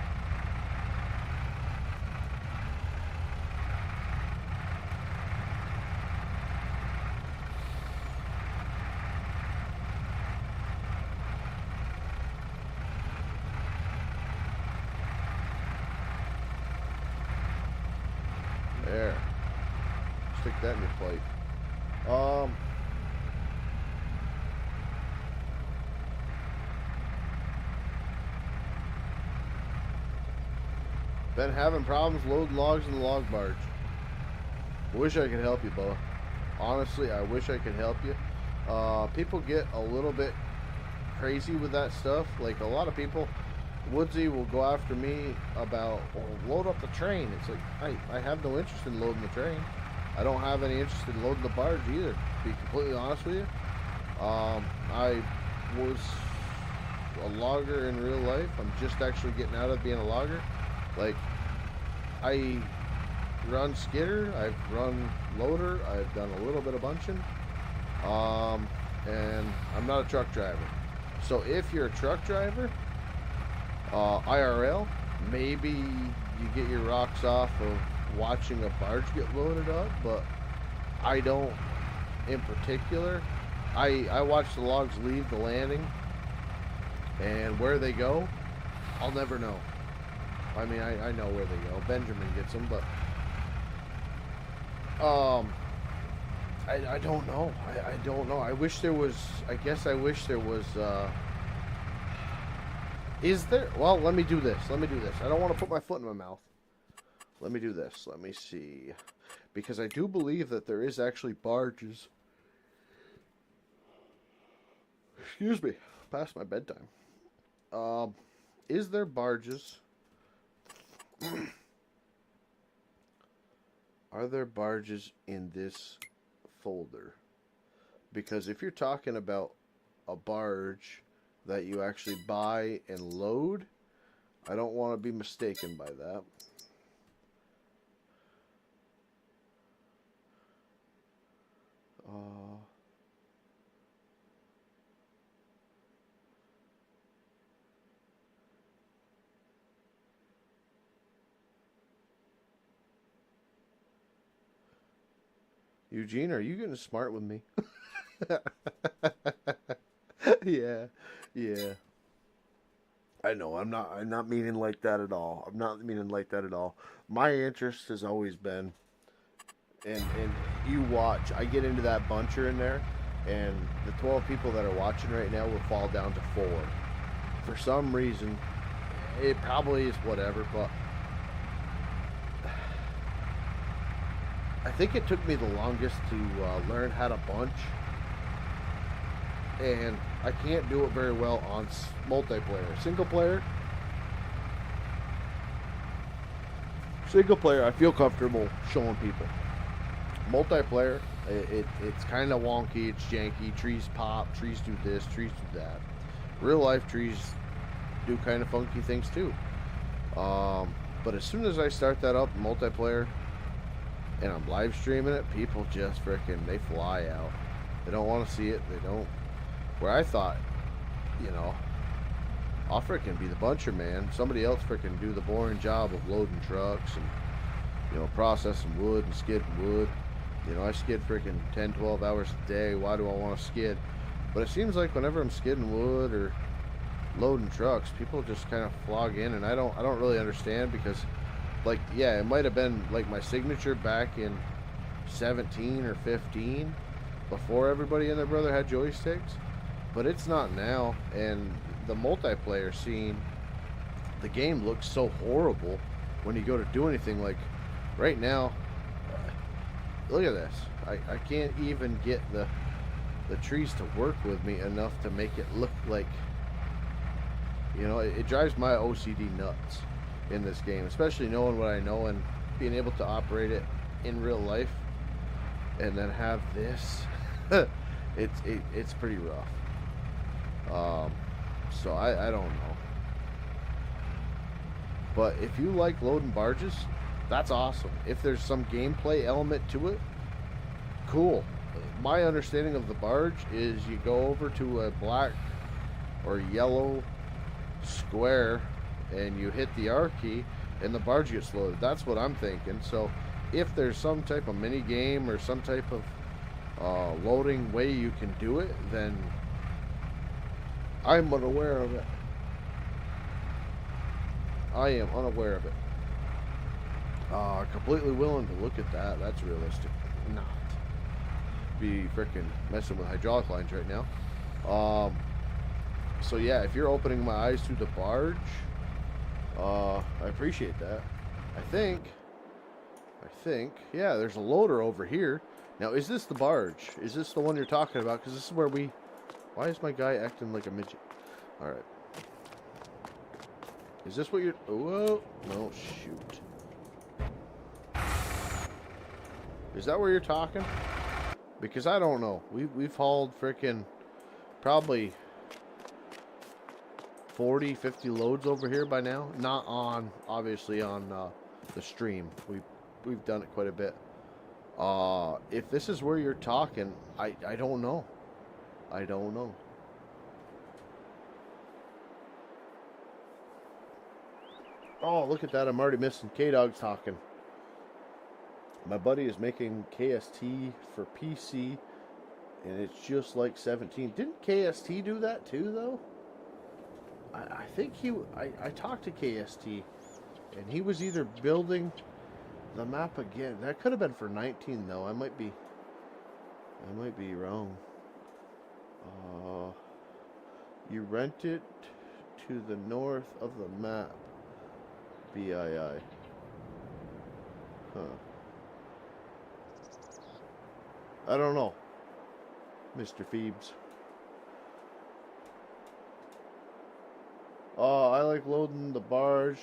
There. Stick that in your plate. Been having problems loading logs in the log barge. Wish I could help you, Bo. Honestly, I wish I could help you. People get a little bit crazy with that stuff. Like, a lot of people, Woodsy will go after me about, load up the train. It's like, I have no interest in loading the train. I don't have any interest in loading the barge either, to be completely honest with you. I was a logger in real life. I'm just actually getting out of being a logger. Like, I run skidder, I've run loader, I've done a little bit of bunching, and I'm not a truck driver. So if you're a truck driver, IRL, maybe you get your rocks off of watching a barge get loaded up, but I don't in particular. I watch the logs leave the landing, and where they go, I'll never know. I mean, I know where they go. Benjamin gets them, but I don't know. I don't know. I wish there was. I guess I wish there was. Is there? Well, let me do this. Let me do this. I don't want to put my foot in my mouth. Let me do this. Let me see, because I do believe that there is actually barges. Excuse me. Past my bedtime. Is there barges? Are there barges in this folder? Because if you're talking about a barge that you actually buy and load, I don't want to be mistaken by that. Eugene, are you getting smart with me? Yeah. I know, I'm not meaning like that at all. I'm not meaning like that at all. My interest has always been, and you watch, I get into that buncher in there, and the 12 people that are watching right now will fall down to 4. For some reason, it probably is whatever, but I think it took me the longest to learn how to bunch, and I can't do it very well on multiplayer. Single player, I feel comfortable showing people. Multiplayer, it's kind of wonky, it's janky. Trees pop, trees do this, trees do that. Real life trees do kind of funky things too. But as soon as I start that up multiplayer and I'm live streaming it, people just freaking, they fly out. They don't want to see it. They don't. Where I thought, you know, I'll freaking be the buncher man. Somebody else freaking do the boring job of loading trucks and, you know, processing wood and skidding wood. You know, I skid freaking 10, 12 hours a day. Why do I want to skid? But it seems like whenever I'm skidding wood or loading trucks, people just kind of flog in, and I don't really understand, because, like, yeah, it might have been like my signature back in 17 or 15 before everybody and their brother had joysticks, but it's not now. And the multiplayer scene, the game looks so horrible when you go to do anything. Like right now, look at this. I can't even get the trees to work with me enough to make it look like, you know, it drives my OCD nuts in this game, especially knowing what I know and being able to operate it in real life, and then have this. It's pretty rough. So I don't know. But if you like loading barges, that's awesome. If there's some gameplay element to it, cool. My understanding of the barge is you go over to a black or yellow square and you hit the R key and the barge gets loaded. That's what I'm thinking. So if there's some type of mini game or some type of loading way you can do it, then I'm unaware of it. I am unaware of it. Completely willing to look at that. That's realistic. Not be freaking messing with hydraulic lines right now. So yeah, if you're opening my eyes to the barge, I appreciate that. I think, yeah, there's a loader over here. Now, is this the barge? Is this the one you're talking about? Because this is where we... Why is my guy acting like a midget? Alright. Is this what you're... Whoa. No, shoot. Is that where you're talking? Because I don't know. We've hauled freaking probably 40, 50 loads over here by now. Not on, obviously, on the stream. We've done it quite a bit. If this is where you're talking, I don't know. I don't know. Oh, look at that. I'm already missing K-Dog's talking. My buddy is making KST for PC, and it's just like 17. Didn't KST do that too, though? I think I talked to KST, and he was either building the map again. That could have been for 19, though. I might be wrong. You rent it to the north of the map. BII. Huh. I don't know, Mr. Phoebes. Oh, I like loading the barge.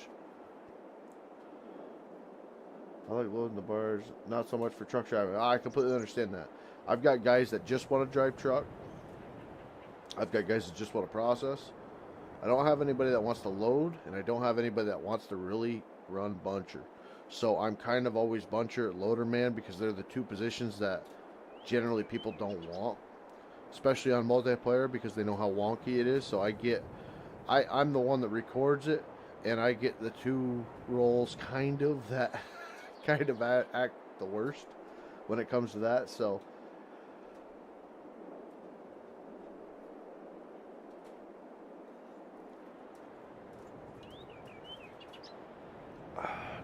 Not so much for truck driving. I completely understand that. I've got guys that just want to drive truck. I've got guys that just want to process. I don't have anybody that wants to load, and I don't have anybody that wants to really run buncher. So I'm kind of always buncher, loader man, because they're the two positions that generally people don't want, especially on multiplayer, because they know how wonky it is. So I'm the one that records it, and I get the two roles kind of that act the worst when it comes to that. So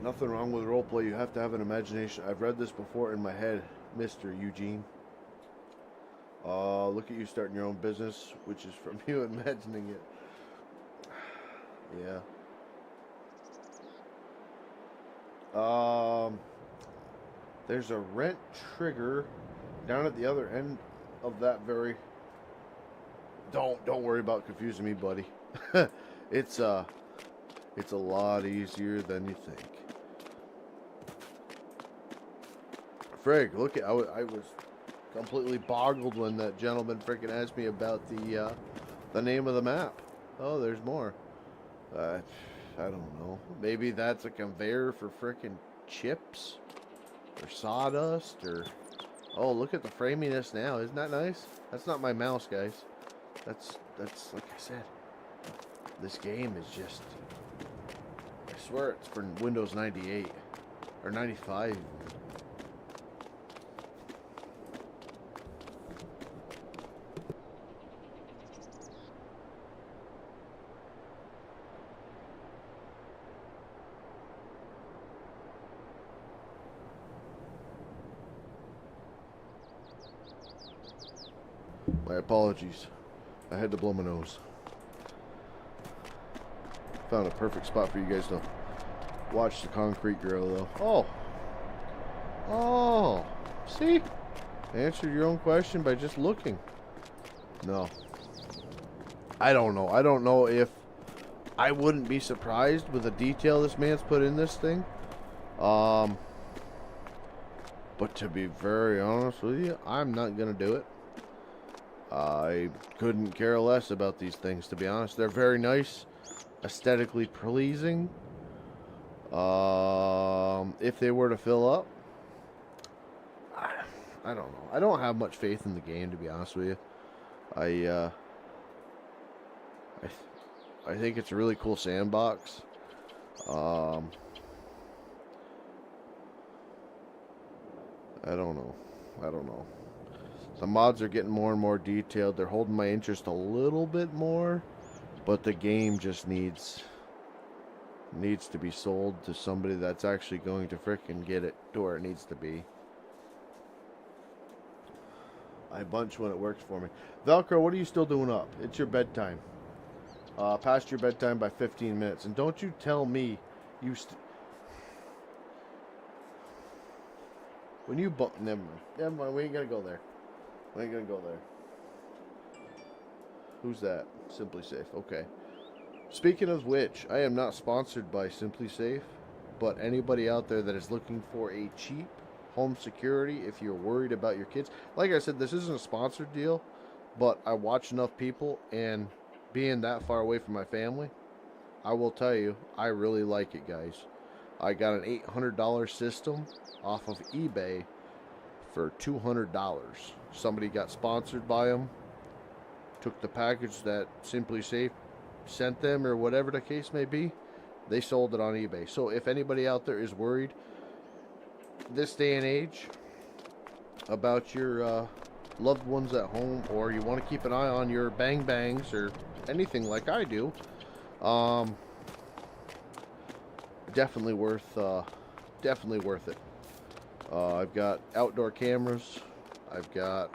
nothing wrong with roleplay. You have to have an imagination. I've read this before in my head, Mr. Eugene. Look at you starting your own business, which is from you imagining it. Yeah. There's a rent trigger down at the other end of that very... Don't worry about confusing me, buddy. It's a lot easier than you think. Frig, look at... I was completely boggled when that gentleman freaking asked me about the name of the map. Oh, there's more. I don't know. Maybe that's a conveyor for frickin' chips or sawdust or... Oh, look at the framiness now. Isn't that nice? That's not my mouse, guys. That's like I said. This game is just... I swear it's for Windows 98 or 95. My apologies. I had to blow my nose. Found a perfect spot for you guys to watch the concrete grow, though. Oh! Oh! See? Answered your own question by just looking. No. I don't know. I don't know if... I wouldn't be surprised with the detail this man's put in this thing. But to be very honest with you, I'm not going to do it. I couldn't care less about these things, to be honest. They're very nice, aesthetically pleasing. If they were to fill up, I don't know. I don't have much faith in the game, to be honest with you. I think it's a really cool sandbox. I don't know. The mods are getting more and more detailed. They're holding my interest a little bit more, but the game just needs to be sold to somebody that's actually going to frickin' get it to where it needs to be. I bunch when it works for me. Velcro, what are you still doing up? It's your bedtime. Past your bedtime by 15 minutes. And don't you tell me you... When you... Never mind. We ain't gonna go there. Who's that? Simply Safe. Okay. Speaking of which, I am not sponsored by Simply Safe, but anybody out there that is looking for a cheap home security, if you're worried about your kids, like I said, this isn't a sponsored deal, but I watch enough people, and being that far away from my family, I will tell you, I really like it, guys. I got an $800 system off of eBay for $200. Somebody got sponsored by them, took the package that Simply Safe sent them, or whatever the case may be, they sold it on eBay. So if anybody out there is worried this day and age about your loved ones at home, or you want to keep an eye on your bang bangs or anything like I do, definitely worth it. I've got outdoor cameras, I've got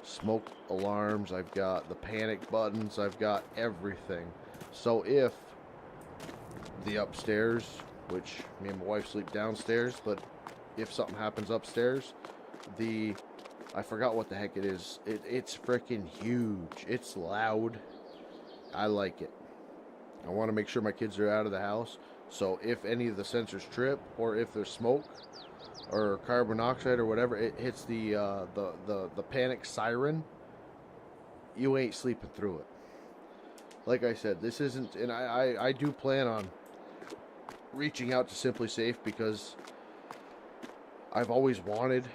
smoke alarms, I've got the panic buttons, I've got everything. So if the upstairs, which me and my wife sleep downstairs, but if something happens upstairs, I forgot what the heck it is. It's freaking huge. It's loud. I like it. I want to make sure my kids are out of the house. So if any of the sensors trip, or if there's smoke or carbon monoxide or whatever, it hits the panic siren, you ain't sleeping through it. Like I said, this isn't, and I do plan on reaching out to Simply Safe because I've always wanted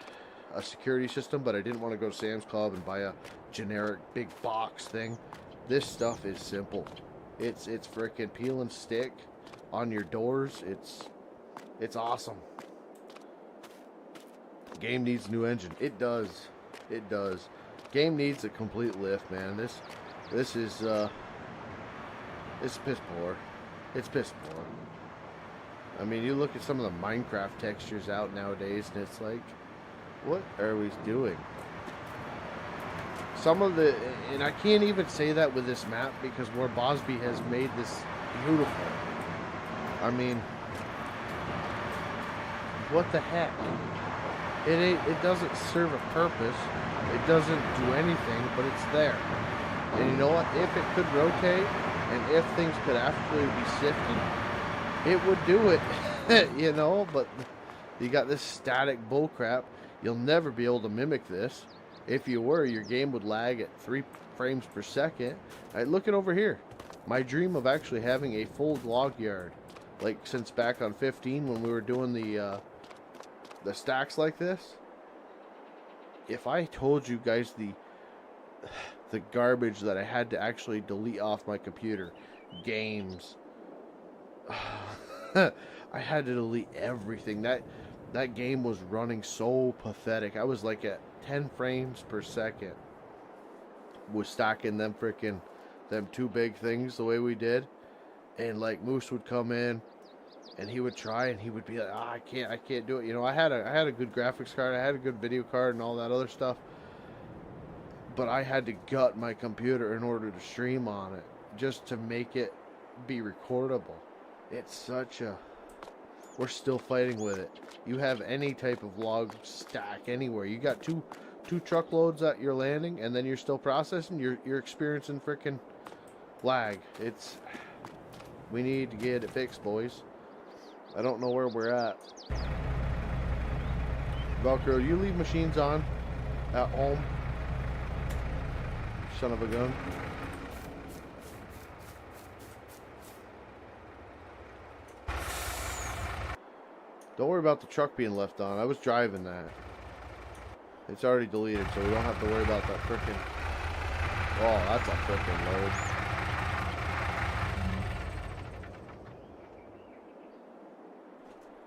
a security system, but I didn't want to go to Sam's Club and buy a generic big box thing. This stuff is simple. It's freaking peel and stick on your doors. It's awesome. Game needs a new engine. It does. Game needs a complete lift, man. This is it's piss poor. It's piss poor. I mean, you look at some of the Minecraft textures out nowadays, and it's like, what are we doing? Some of the, and I can't even say that with this map because War Bosby has made this beautiful. I mean, what the heck? It doesn't serve a purpose. It doesn't do anything, but it's there. And you know what? If it could rotate, and if things could actually be sifted, it would do it. You know, but you got this static bullcrap. You'll never be able to mimic this. If you were, your game would lag at 3 frames per second. All right, look at over here. my dream of actually having a full log yard, like since back on 15 when we were doing the stacks like this. If I told you guys the garbage that I had to actually delete off my computer, games, I had to delete everything. That game was running so pathetic. I was like at 10 frames per second. Was stacking them two big things the way we did, and like Moose would come in and he would try and he would be like, I can't do it. You know, I had a good graphics card, I had a good video card and all that other stuff, but I had to gut my computer in order to stream on it just to make it be recordable. It's such a... We're still fighting with it. You have any type of log stack anywhere, you got two truckloads that you're landing and then you're still processing, you're experiencing freaking lag. It's... We need to get it fixed, boys. I don't know where we're at. Velcro, you leave machines on at home. Son of a gun. Don't worry about the truck being left on. I was driving that. It's already deleted, so we don't have to worry about that frickin'... Oh, that's a frickin' load.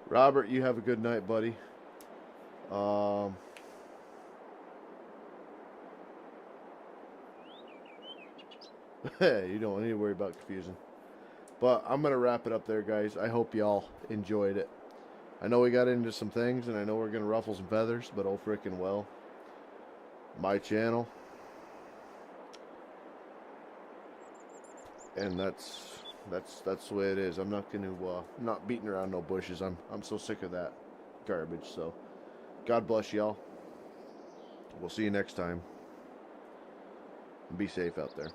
Robert, you have a good night, buddy. You don't need to worry about confusion. But I'm going to wrap it up there, guys. I hope y'all enjoyed it. I know we got into some things, and I know we're going to ruffle some feathers, but oh frickin' well. My channel. And that's the way it is. I'm not going to, not beating around no bushes. I'm so sick of that garbage. So, God bless y'all. We'll see you next time. Be safe out there.